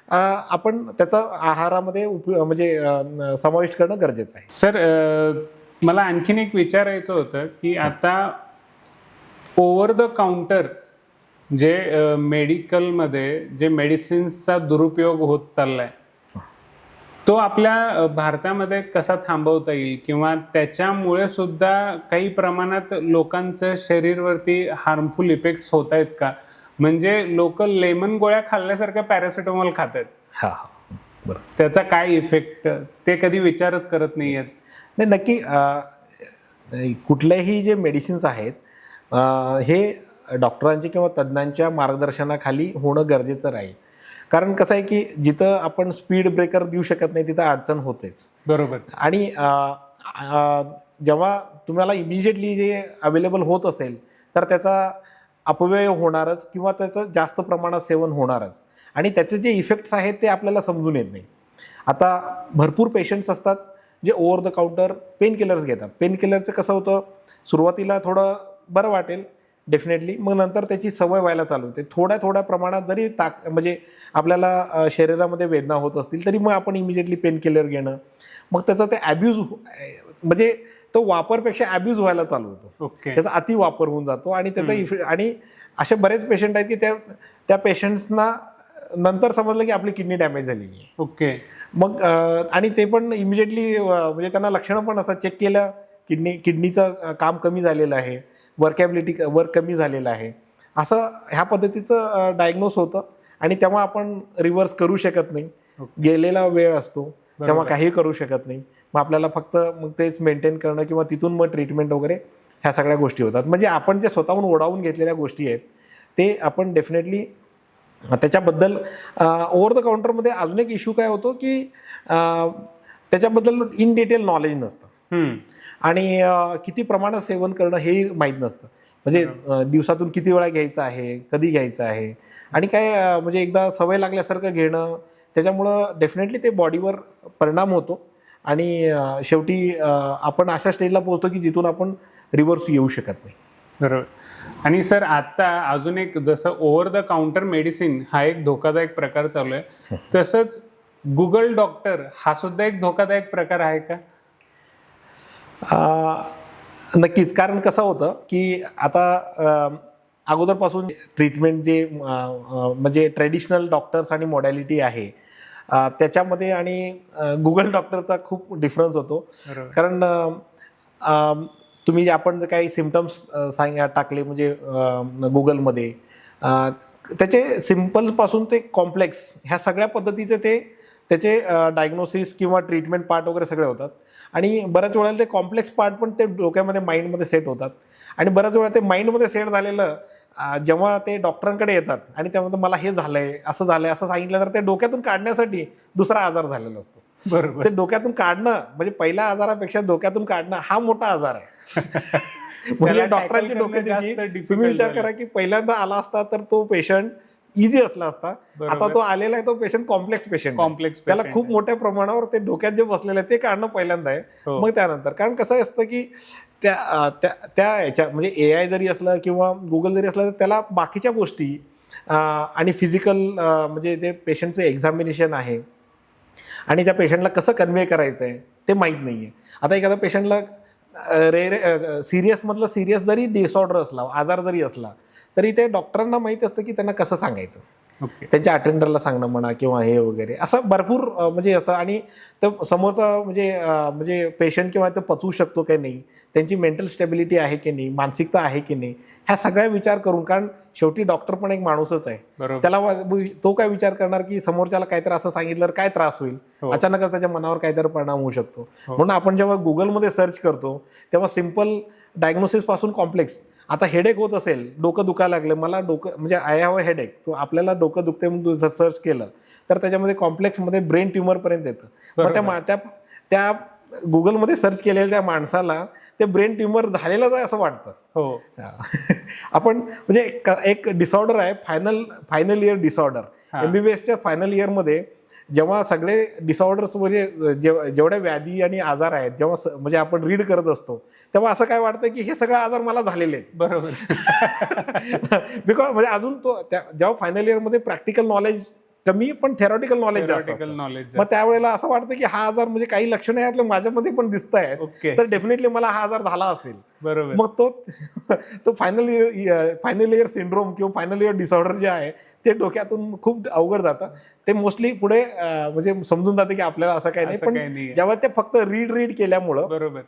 आपण त्याचा आहारामध्ये म्हणजे समाविष्ट करणं गरजेचं आहे. सर, मला आणखीन एक विचारायचं होतं की आता ओव्हर द काउंटर जे मेडिकलमध्ये जे मेडिसिन्सचा दुरुपयोग होत चाललाय तो आपल्या भारतामध्ये कसा थांबवता येईल किंवा त्याच्यामुळे सुद्धा काही प्रमाणात लोकांचं शरीरवरती हार्मफुल इफेक्ट्स होत आहेत का? म्हणजे लोक लेमन गोळ्या खाल्ल्यासारखं पॅरासिटामॉल खात आहेत, बरं, त्याचा काय इफेक्ट ते कधी विचारच करत नाही आहेत. नाही, नक्की कुठलेही जे मेडिसिन्स आहेत हे डॉक्टरांच्या किंवा तज्ज्ञांच्या मार्गदर्शनाखाली होणं गरजेचं राहील. कारण कसं आहे की जिथं आपण स्पीड ब्रेकर देऊ शकत नाही तिथं अडचण होतेच. बरोबर. आणि जेव्हा तुम्हाला इमिजिएटली जे अवेलेबल होत असेल तर त्याचा अपव्यय होणारच किंवा त्याचं जास्त प्रमाणात सेवन होणारच. आणि त्याचे जे इफेक्ट्स आहेत ते आपल्याला समजून येत नाही. आता भरपूर पेशंट्स असतात जे over the counter pain killers घेतात. पेन किलरचं कसं होतं, सुरुवातीला थोडं बरं वाटेल डेफिनेटली, मग नंतर त्याची सवय व्हायला चालू होते. थोड्या थोड्या प्रमाणात जरी म्हणजे आपल्याला शरीरामध्ये वेदना होत असतील तरी मग आपण इमिजिएटली पेन किलर घेणं, मग त्याचा ते ॲब्यूज म्हणजे तो वापरपेक्षा ॲब्यूज व्हायला चालू होतो. ओके. त्याचा अति वापर होऊन जातो आणि त्याचा आणि असे बरेच पेशंट आहेत की त्या पेशंट्सना नंतर समजलं की आपली किडनी डॅमेज झालेली आहे. ओके. मग आणि ते पण इमिजिएटली म्हणजे त्यांना लक्षणं पण असतात, चेक केलं किडनीचं काम कमी झालेलं आहे, वर्क कमी झालेलं आहे, असं ह्या पद्धतीचं डायग्नोस होतं आणि तेव्हा आपण रिव्हर्स करू शकत नाही. गेलेला वेळ असतो तेव्हा काही करू शकत नाही. मग आपल्याला फक्त मग तेच मेंटेन करणं किंवा तिथून मग ट्रीटमेंट वगैरे ह्या सगळ्या गोष्टी होतात. म्हणजे आपण जे स्वतःहून ओढावून घेतलेल्या गोष्टी आहेत ते आपण डेफिनेटली त्याच्याबद्दल ओव्हर द काउंटरमध्ये अजून एक इश्यू काय होतो की त्याच्याबद्दल इन डिटेल नॉलेज नसतं आणि किती प्रमाणात सेवन करणं हे माहीत नसतं. म्हणजे दिवसातून किती वेळा घ्यायचं आहे, कधी घ्यायचं आहे आणि काय म्हणजे एकदा सवय लागल्यासारखं घेणं, त्याच्यामुळं डेफिनेटली ते बॉडीवर परिणाम होतो आणि शेवटी आपण अशा स्टेजला पोहोचतो की जिथून आपण रिव्हर्स येऊ शकत नाही. बरोबर. आणि सर आता अजून एक, जसं ओव्हर द काउंटर मेडिसिन हा एक धोकादायक प्रकार चालू आहे, तसंच गुगल डॉक्टर हा सुद्धा एक धोकादायक प्रकार आहे का? नक्कीच. कारण कसं होतं की आता अगोदरपासून ट्रीटमेंट जे म्हणजे ट्रेडिशनल डॉक्टर्स आणि मॉडॅलिटी आहे त्याच्यामध्ये आणि गुगल डॉक्टरचा खूप डिफरन्स होतो. कारण तुम्ही आपण जे काही सिम्पटम्स टाकले म्हणजे गुगलमध्ये, त्याचे सिम्पलपासून ते कॉम्प्लेक्स ह्या सगळ्या पद्धतीचे त्याचे डायग्नोसिस किंवा ट्रीटमेंट पार्ट वगैरे सगळे होतात आणि बऱ्याच वेळेला ते कॉम्प्लेक्स पार्ट पण ते डोक्यामध्ये माइंडमध्ये सेट होतात आणि बऱ्याच वेळा ते माइंडमध्ये सेट झालेलं जेव्हा ते डॉक्टरांकडे येतात आणि त्यामध्ये मला हे झालंय असं सांगितलं तर ते डोक्यातून काढण्यासाठी दुसरा आजार झालेला असतो. बरोबर. ते डोक्यातून काढणं म्हणजे पहिल्या आजारापेक्षा डोक्यातून काढणं हा मोठा आजार आहे. म्हणजे डॉक्टरांची डोक्यात तुम्ही विचार करा की पहिल्यांदा आला असता तर तो पेशंट इझी असला असता, आता तो आलेला आहे तो पेशंट कॉम्प्लेक्स पेशंट, त्याला खूप मोठ्या प्रमाणावर ते डोक्यात जे बसलेलं आहे ते काढणं पहिल्यांदा आहे. मग त्यानंतर कारण कसं असतं की त्या याच्या म्हणजे AI जरी असलं किंवा गुगल जरी असलं तर त्याला बाकीच्या गोष्टी आणि फिजिकल म्हणजे ते पेशंटचं एक्झामिनेशन आहे आणि त्या पेशंटला कसं कन्व्हे करायचं आहे ते माहीत नाही आहे. आता एखाद्या पेशंटला सिरियसमधलं सिरियस जरी डिसऑर्डर असला, आजार जरी असला तरी ते डॉक्टरांना माहीत असतं की त्यांना कसं सांगायचं. त्यांच्या अटेंडरला सांगणं म्हणा किंवा हे वगैरे असं भरपूर म्हणजे असतं आणि तो समोरचा म्हणजे पेशंट किंवा ते पचवू शकतो की नाही, त्यांची मेंटल स्टेबिलिटी आहे की नाही, मानसिकता आहे की नाही, ह्या सगळ्या विचार करून, कारण शेवटी डॉक्टर पण एक माणूसच आहे, त्याला तो काय विचार करणार की समोरच्याला काहीतरी असं सांगितलं काय त्रास होईल, अचानकच त्याच्या मनावर काहीतरी परिणाम होऊ शकतो. म्हणून आपण जेव्हा गुगलमध्ये सर्च करतो तेव्हा सिम्पल डायग्नोसिस पासून कॉम्प्लेक्स, आता हेडेक होत असेल, डोकं दुखायला लागलं, मला डोकं म्हणजे आय हॅव अ हेडेक, तो आपल्याला डोकं दुखते म्हणून जर सर्च केलं तर त्याच्यामध्ये कॉम्प्लेक्समध्ये ब्रेन ट्युमरपर्यंत येतं. मग त्या गुगलमध्ये सर्च केलेल्या त्या माणसाला ते ब्रेन ट्युमर झालेलंच आहे असं वाटतं. हो. आपण म्हणजे एक डिसऑर्डर आहे फायनल इयर डिसऑर्डर. MBBSच्या फायनल इयरमध्ये जेव्हा सगळे डिसऑर्डर्स म्हणजे जेवढ्या व्याधी आणि आजार आहेत जेव्हा म्हणजे आपण रीड करत असतो तेव्हा असं काय वाटतं की हे सगळे आजार मला झालेले आहेत. बरोबर. बिकॉज म्हणजे अजून जेव्हा फायनल इयरमध्ये प्रॅक्टिकल नॉलेज कमी पण थेरॉटिकल नॉलेज जास्त असतं. मग त्यावेळेला असं वाटतं की हा आजार म्हणजे काही लक्षणं यातले माझ्यामध्ये पण दिसत आहेत तर डेफिनेटली मला हा आजार झाला असेल. बरोबर. मग तो फायनल इयर सिंड्रोम किंवा फायनल इयर डिसऑर्डर जे आहे ते डोक्यातून खूप अवघड जातं. ते मोस्टली पुढे म्हणजे समजून जाते की आपल्याला असं काही नाही, पण जेव्हा ते फक्त रीड केल्यामुळं बरोबर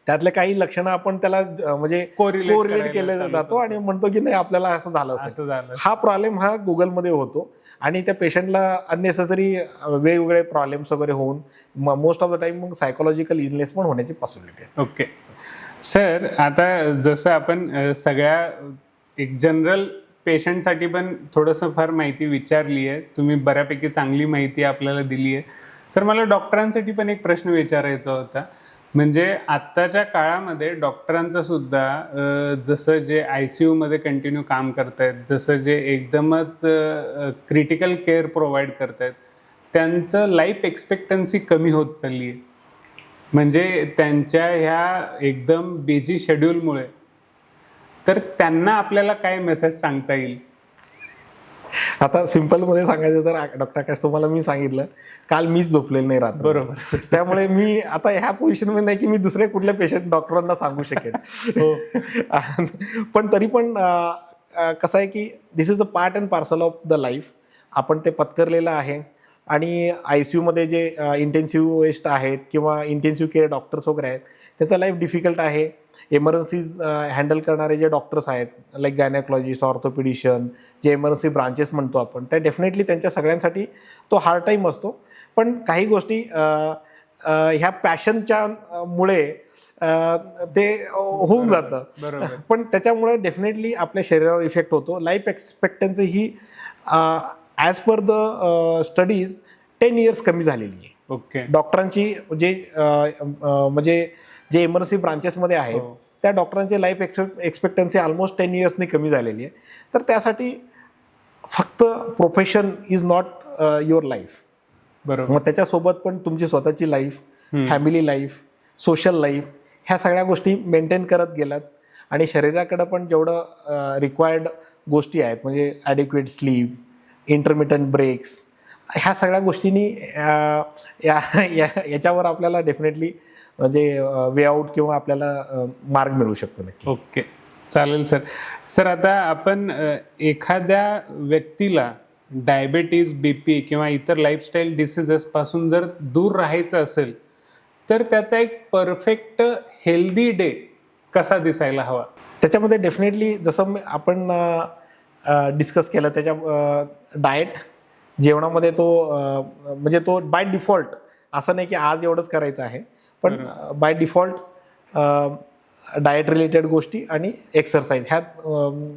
त्यातले काही लक्षणं आपण त्याला म्हणजे कोरिलेट केलं जातो आणि म्हणतो की नाही आपल्याला असं झालं असेल. हा प्रॉब्लेम हा गुगलमध्ये होतो आणि त्या पेशंटला अननेसेसरी वेगवेगळे प्रॉब्लेम्स वगैरे होऊन मोस्ट ऑफ द टाइम मग सायकोलॉजिकल इलनेस पण होण्याची पॉसिबिलिटी असते. ओके सर, आता जसं आपण सगळ्या एक जनरल पेशंटसाठी पण थोडंसं फार माहिती विचारली आहे, तुम्ही बऱ्यापैकी चांगली माहिती आपल्याला दिली आहे. सर मला डॉक्टरांसाठी पण एक प्रश्न विचारायचा होता. म्हणजे आत्ताच्या काळामध्ये डॉक्टरांचं सुद्धा जसं जे ICU मध्ये कंटिन्यू काम करतायत, जसं जे एकदमच क्रिटिकल केअर प्रोव्हाइड करतायत, त्यांचं लाईफ एक्सपेक्टन्सी कमी होत चालली आहे. म्हणजे त्यांच्या ह्या एकदम बिझी शेड्यूलमुळे. तर त्यांना आपल्याला काय मेसेज सांगता येईल? आता सिम्पलमध्ये सांगायचं तर डॉक्टर आकाश, तुम्हाला मी सांगितलं काल मीच झोपलेलं नाही राहत. बरोबर. त्यामुळे मी आता ह्या पोझिशनमध्ये नाही की मी दुसरे कुठले पेशंट डॉक्टरांना सांगू शकेन. पण तरी पण कसं आहे की this is a part and parcel of the life. आपण ते पत्करलेलं आहे. आणि ICU मध्ये जे इंटेन्सिव्हिस्ट आहेत किंवा इंटेन्सिव्ह केअर डॉक्टर्स वगैरे आहेत, त्याचं लाईफ डिफिकल्ट आहे. एमर्जन्सीज हँडल करणारे जे डॉक्टर्स आहेत, लाईक गायनेकॉलॉजिस्ट, ऑर्थोपेडिशियन, जे एमर्जन्सी ब्रांचेस म्हणतो आपण, त्या डेफिनेटली त्यांच्या सगळ्यांसाठी तो हार्ड टाईम असतो. पण काही गोष्टी ह्या पॅशनच्या मुळे ते होऊन जातं. बरोबर. पण त्याच्यामुळे डेफिनेटली आपल्या शरीरावर इफेक्ट होतो. Life expectancy he as per the studies 10 years कमी झालेली आहे. ओके. डॉक्टरांची म्हणजे जे एमर्जन्सी ब्रांचेसमध्ये आहेत, त्या डॉक्टरांची लाईफ एक्सपेक्टन्सी ऑलमोस्ट 10 yearsनी कमी झालेली आहे. तर त्यासाठी फक्त profession is not your life. बरोबर. मग त्याच्यासोबत पण तुमची स्वतःची life, family life, social life, ह्या सगळ्या गोष्टी मेंटेन करत गेलात आणि शरीराकडे पण जेवढं रिक्वायर्ड गोष्टी आहेत, म्हणजे ॲडिक्वेट स्लीप, इंटरमिटंट ब्रेक्स, ह्या सगळ्या गोष्टींनी याच्यावर आपल्याला डेफिनेटली म्हणजे वे आउट किंवा आपल्याला मार्ग मिळू शकतो नक्की. ओके, चालेल सर. सर, आता आपण एखाद्या व्यक्तीला डायबेटीज, BP किंवा इतर लाईफस्टाईल डिसीजेसपासून जर दूर राहायचं असेल, तर त्याचा एक परफेक्ट हेल्दी डे कसा दिसायला हवा? त्याच्यामध्ये डेफिनेटली जसं आपण डिस्कस केलं, त्याच्या डाएट, जेवणामध्ये तो म्हणजे तो बाय डिफॉल्ट असं नाही की आज एवढंच करायचं आहे, पण बाय डिफॉल्ट डाएट रिलेटेड गोष्टी आणि एक्सरसाइज ह्या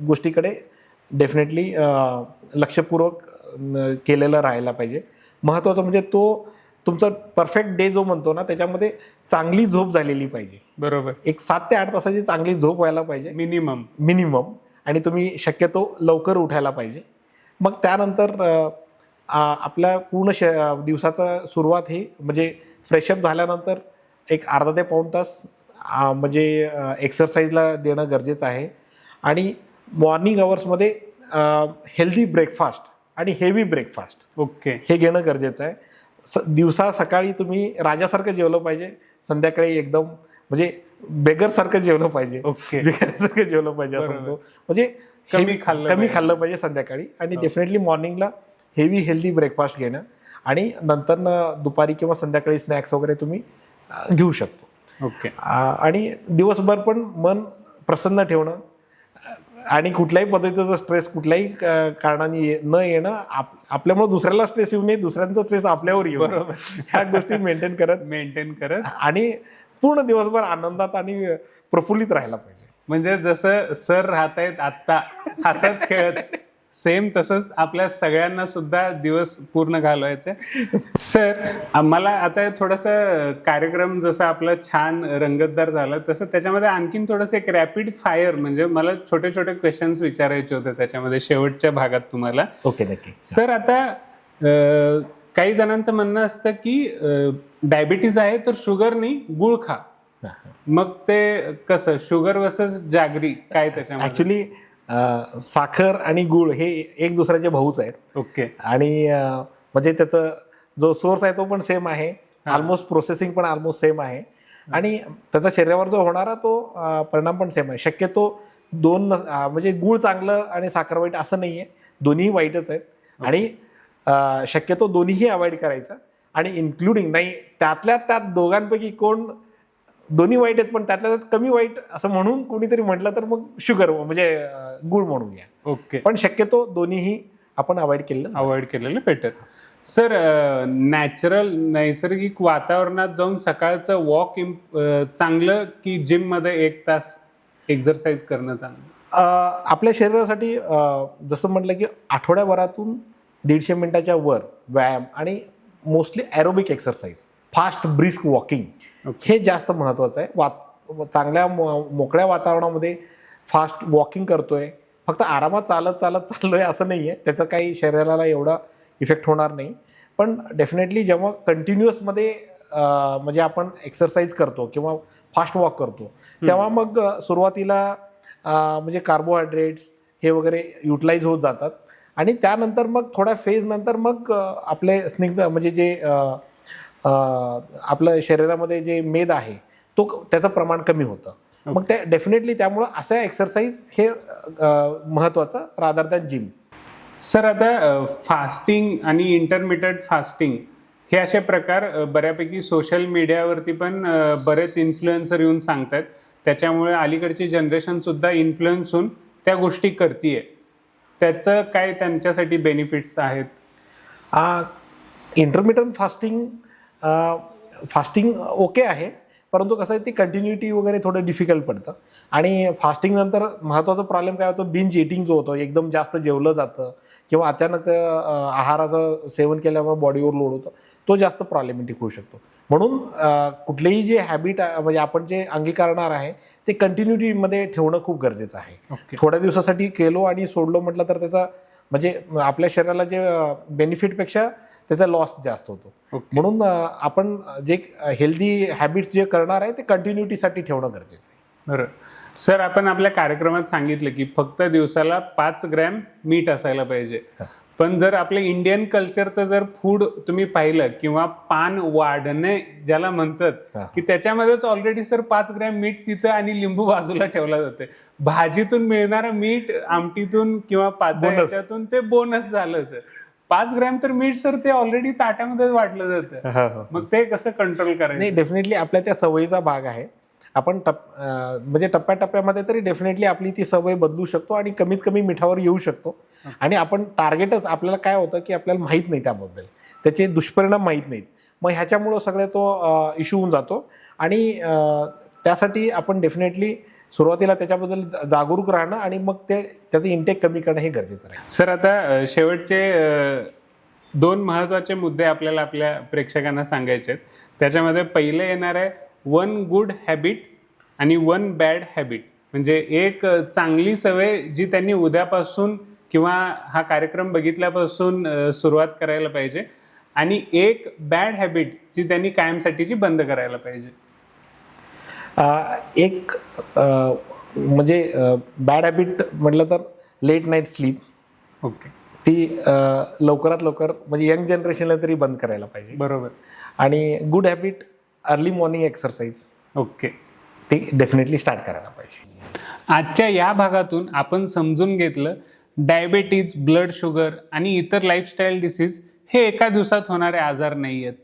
गोष्टीकडे डेफिनेटली लक्षपूर्वक केलेलं राहायला पाहिजे. महत्त्वाचं म्हणजे तो तुमचा परफेक्ट डे जो म्हणतो ना, त्याच्यामध्ये चांगली झोप झालेली पाहिजे. बरोबर. एक 7 ते 8 तासाची चांगली झोप व्हायला पाहिजे मिनिमम. आणि तुम्ही शक्यतो लवकर उठायला पाहिजे. मग त्यानंतर आपल्या पूर्ण दिवसाचा सुरुवात ही म्हणजे फ्रेशअप झाल्यानंतर एक अर्धा ते पाऊण तास म्हणजे एक्सरसाइजला देणं गरजेचं आहे. आणि मॉर्निंग अवर्समध्ये हेल्दी ब्रेकफास्ट आणि हेवी ब्रेकफास्ट ओके हे घेणं गरजेचं आहे. सकाळी तुम्ही राजासारखं जेवलं पाहिजे, संध्याकाळी एकदम म्हणजे बेगरसारखं जेवलं पाहिजे. ओके. बेगरसारखं जेवलं पाहिजे असं म्हणतो. म्हणजे कमी खाल्लं पाहिजे संध्याकाळी. आणि डेफिनेटली मॉर्निंगला हेवी हेल्दी ब्रेकफास्ट घेणं आणि नंतर दुपारी किंवा संध्याकाळी स्नॅक्स वगैरे तुम्ही घेऊ शकतो. ओके. आणि दिवसभर पण मन प्रसन्न ठेवणं आणि कुठल्याही पद्धतीचा स्ट्रेस कुठल्याही कारणाने न येणं, आपल्यामुळे दुसऱ्याला स्ट्रेस येऊ नये, दुसऱ्यांचा स्ट्रेस आपल्यावर येऊ नये, ह्या गोष्टी मेंटेन करत आणि पूर्ण दिवसभर आनंदात आणि प्रफुल्लित राहायला पाहिजे. म्हणजे जसं सर राहतायत आत्ता हसत खेळत, सेम तसंच आपल्या सगळ्यांना सुद्धा दिवस पूर्ण घालवायचे. सर, मला आता थोडंसं कार्यक्रम जसं आपला छान रंगतदार झाला, तसं त्याच्यामध्ये आणखीन थोडंसं एक रॅपिड फायर, म्हणजे मला छोटे छोटे क्वेश्चन्स विचारायचे होते त्याच्यामध्ये शेवटच्या भागात तुम्हाला. ओके, नक्की. सर, आता काही जणांचं म्हणणं असतं की डायबिटीज आहे तर शुगर नाही, गुळ खा. मग ते कसं, शुगर वर्सेस जागरी काय त्याच्यामध्ये? ऍक्च्युली साखर आणि गुळ हे एक दुसऱ्याचे भाऊच आहेत. ओके. आणि म्हणजे त्याचा जो सोर्स आहे तो पण सेम आहे, ऑलमोस्ट प्रोसेसिंग पण ऑलमोस्ट सेम आहे, आणि त्याचा शरीरावर जो होणारा तो परिणाम पण सेम आहे. शक्यतो दोन म्हणजे गुळ चांगलं आणि साखर वाईट असं नाहीये, दोन्ही वाईटच आहेत. आणि शक्यतो दोन्हीही अवॉइड करायचं. आणि इन्क्लुडिंग नाही, त्यातल्या त्यात दोघांपैकी कोण दोन्ही वाईट आहेत पण त्यातल्या त्यात कमी वाईट असं म्हणून कोणीतरी म्हटलं तर मग शुगर म्हणजे गुळ म्हणूया. ओके. पण शक्यतो दोन्हीही आपण अवॉइड केलेलं बेटर. सर, नैसर्गिक वातावरणात जाऊन सकाळचं वॉक चांगलं की जिम मध्ये 1 तास एक्सरसाइज करणं चांगलं? आपल्या शरीरासाठी जसं म्हटलं की आठवड्याभरातून 150 मिनिटाच्या वर व्यायाम आणि mostly aerobic exercise, fast brisk walking हे जास्त महत्त्वाचं आहे. चांगल्या मोकळ्या वातावरणामध्ये फास्ट वॉकिंग करतोय, फक्त आरामात चालत चाललोय असं नाही आहे, त्याचं काही शरीराला एवढा इफेक्ट होणार नाही. पण डेफिनेटली जेव्हा कंटिन्युअसमध्ये म्हणजे आपण एक्सरसाइज करतो किंवा फास्ट वॉक करतो, तेव्हा मग सुरुवातीला म्हणजे कार्बोहायड्रेट्स हे वगैरे युटिलाइज होत जातात आणि त्यानंतर मग थोड्या फेज नंतर मग आपले स्निग्ध म्हणजे जे आपलं शरीरामध्ये जे मेद आहे तो त्याचं प्रमाण कमी होतं. मग ते डेफिनेटली त्यामुळं असं एक्सरसाइज हे महत्त्वाचं रादर दॅन जिम. सर, आता फास्टिंग आणि इंटरमिटेंट फास्टिंग हे असे प्रकार बऱ्यापैकी सोशल मीडियावरती पण बरेच इन्फ्लुएन्सर येऊन सांगतात. त्याच्यामुळे अलीकडची जनरेशनसुद्धा इन्फ्लुएन्स होऊन त्या गोष्टी करतीये. त्याचं काय त्यांच्यासाठी बेनिफिट्स आहेत? इंटरमिटंट फास्टिंग ओके आहे, परंतु कसं आहे ती कंटिन्युटी वगैरे थोडं डिफिकल्ट पडतं. आणि फास्टिंग नंतर महत्त्वाचा प्रॉब्लेम काय होतो, बिंज इटिंग जो होतो, एकदम जास्त जेवलं जातं किंवा अचानक आहाराचं सेवन केल्यामुळे बॉडीवर लोड होतो, तो जास्त प्रॉब्लेमॅटिक होऊ शकतो. म्हणून कुठलेही जे हॅबिट म्हणजे आपण जे अंगीकारणार आहे ते कंटिन्युटीमध्ये ठेवणं खूप गरजेचं आहे. थोड्या दिवसासाठी केलो आणि सोडलो म्हटलं तर त्याचा म्हणजे आपल्या शरीराला जे बेनिफिटपेक्षा त्याचा लॉस जास्त होतो. म्हणून आपण जे हेल्दी हॅबिट्स जे करणार आहे ते कंटिन्युटीसाठी ठेवणं गरजेचं आहे. बरं सर, आपण आपल्या कार्यक्रमात सांगितलं की फक्त दिवसाला 5 ग्रॅम मीठ असायला पाहिजे. पण जर आपल्या इंडियन कल्चरचं जर फूड तुम्ही पाहिलं किंवा पान वाढणे ज्याला म्हणतात की त्याच्यामध्येच ऑलरेडी सर 5 ग्रॅम मीठ तिथं आणि लिंबू बाजूला ठेवला जाते. भाजीतून मिळणारं मीठ आमटीतून किंवा पातळ्यातून ते बोनस झालं. 5 ग्रॅम तर मीठ सर ते ऑलरेडी ताट्यामध्ये वाटलं जातं. मग ते कसं कंट्रोल करायचं? नाही, डेफिनेटली आपल्या त्या सवयीचा भाग आहे. आपण म्हणजे टप्प्याटप्प्यामध्ये तरी डेफिनेटली आपली ती सवय बदलू शकतो आणि कमीत कमी मिठावर येऊ शकतो. आणि आपण टार्गेटच आपल्याला काय होतं की आपल्याला माहीत नाही त्याबद्दल, त्याचे दुष्परिणाम माहीत नाहीत. मग ह्याच्यामुळं सगळे तो इश्यू होऊन जातो. आणि त्यासाठी आपण डेफिनेटली सुरुवातीला त्याच्याबद्दल जागरूक राहणं आणि मग त्याचं इंटेक कमी करणं हे गरजेचं आहे. सर, आता शेवटचे 2 महत्त्वाचे मुद्दे आपल्याला आपल्या प्रेक्षकांना सांगायचे आहेत. त्याच्यामध्ये पहिले येणार आहे 1 गुड हॅबिट आणि 1 बॅड हॅबिट. म्हणजे एक चांगली सवय जी त्यांनी उद्यापासून किंवा हा कार्यक्रम बघितल्यापासून सुरुवात करायला पाहिजे आणि एक बॅड हॅबिट जी त्यांनी कायमसाठीची बंद करायला पाहिजे. एक म्हणजे बॅड हॅबिट म्हटलं तर लेट नाईट स्लीप. ओके. ती लवकरात लवकर म्हणजे यंग जनरेशनला तरी बंद करायला पाहिजे. बरोबर. आणि good habit early morning exercise. Okay. ती डेफिनेटली स्टार्ट करायला पाहिजे. आजच्या या भागातून आपण समजून घेतलं डायबेटीज, ब्लड शुगर आणि इतर लाईफस्टाईल डिसीज हे एका दिवसात होणारे आजार नाही आहेत.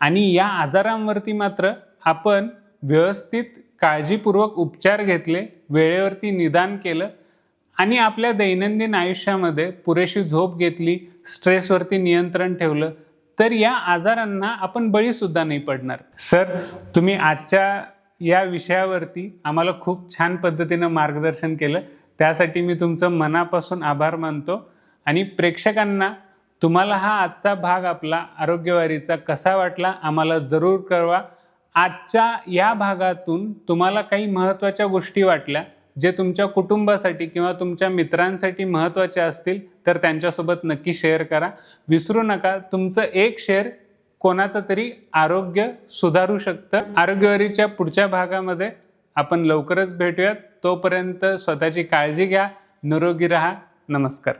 आणि या आजारांवरती मात्र आपण व्यवस्थित काळजीपूर्वक उपचार घेतले, वेळेवरती निदान केलं आणि आपल्या दैनंदिन आयुष्यामध्ये पुरेशी झोप घेतली, स्ट्रेसवरती नियंत्रण ठेवलं तर या आजारांना आपण बळीसुद्धा नाही पडणार. सर, तुम्ही आजच्या या विषयावरती आम्हाला खूप छान पद्धतीनं मार्गदर्शन केलं, त्यासाठी मी तुमचं मनापासून आभार मानतो. आणि प्रेक्षकांना तुम्हाला हा आजचा भाग आपला आरोग्यवारीचा कसा वाटला आम्हाला जरूर कळवा. आजच्या या भागातून तुम्हाला काही महत्त्वाच्या गोष्टी वाटल्या जे तुमच्या कुटुंबासाठी किंवा तुमच्या मित्रांसाठी महत्त्वाचे असतील तर त्यांच्यासोबत नक्की शेअर करा. विसरू नका, तुमचं एक शेअर कोणाचं तरी आरोग्य सुधारू शकतं. आरोग्यवारीच्या पुढच्या भागामध्ये आपण लवकरच भेटूयात. तोपर्यंत स्वतःची काळजी घ्या, निरोगी राहा. नमस्कार.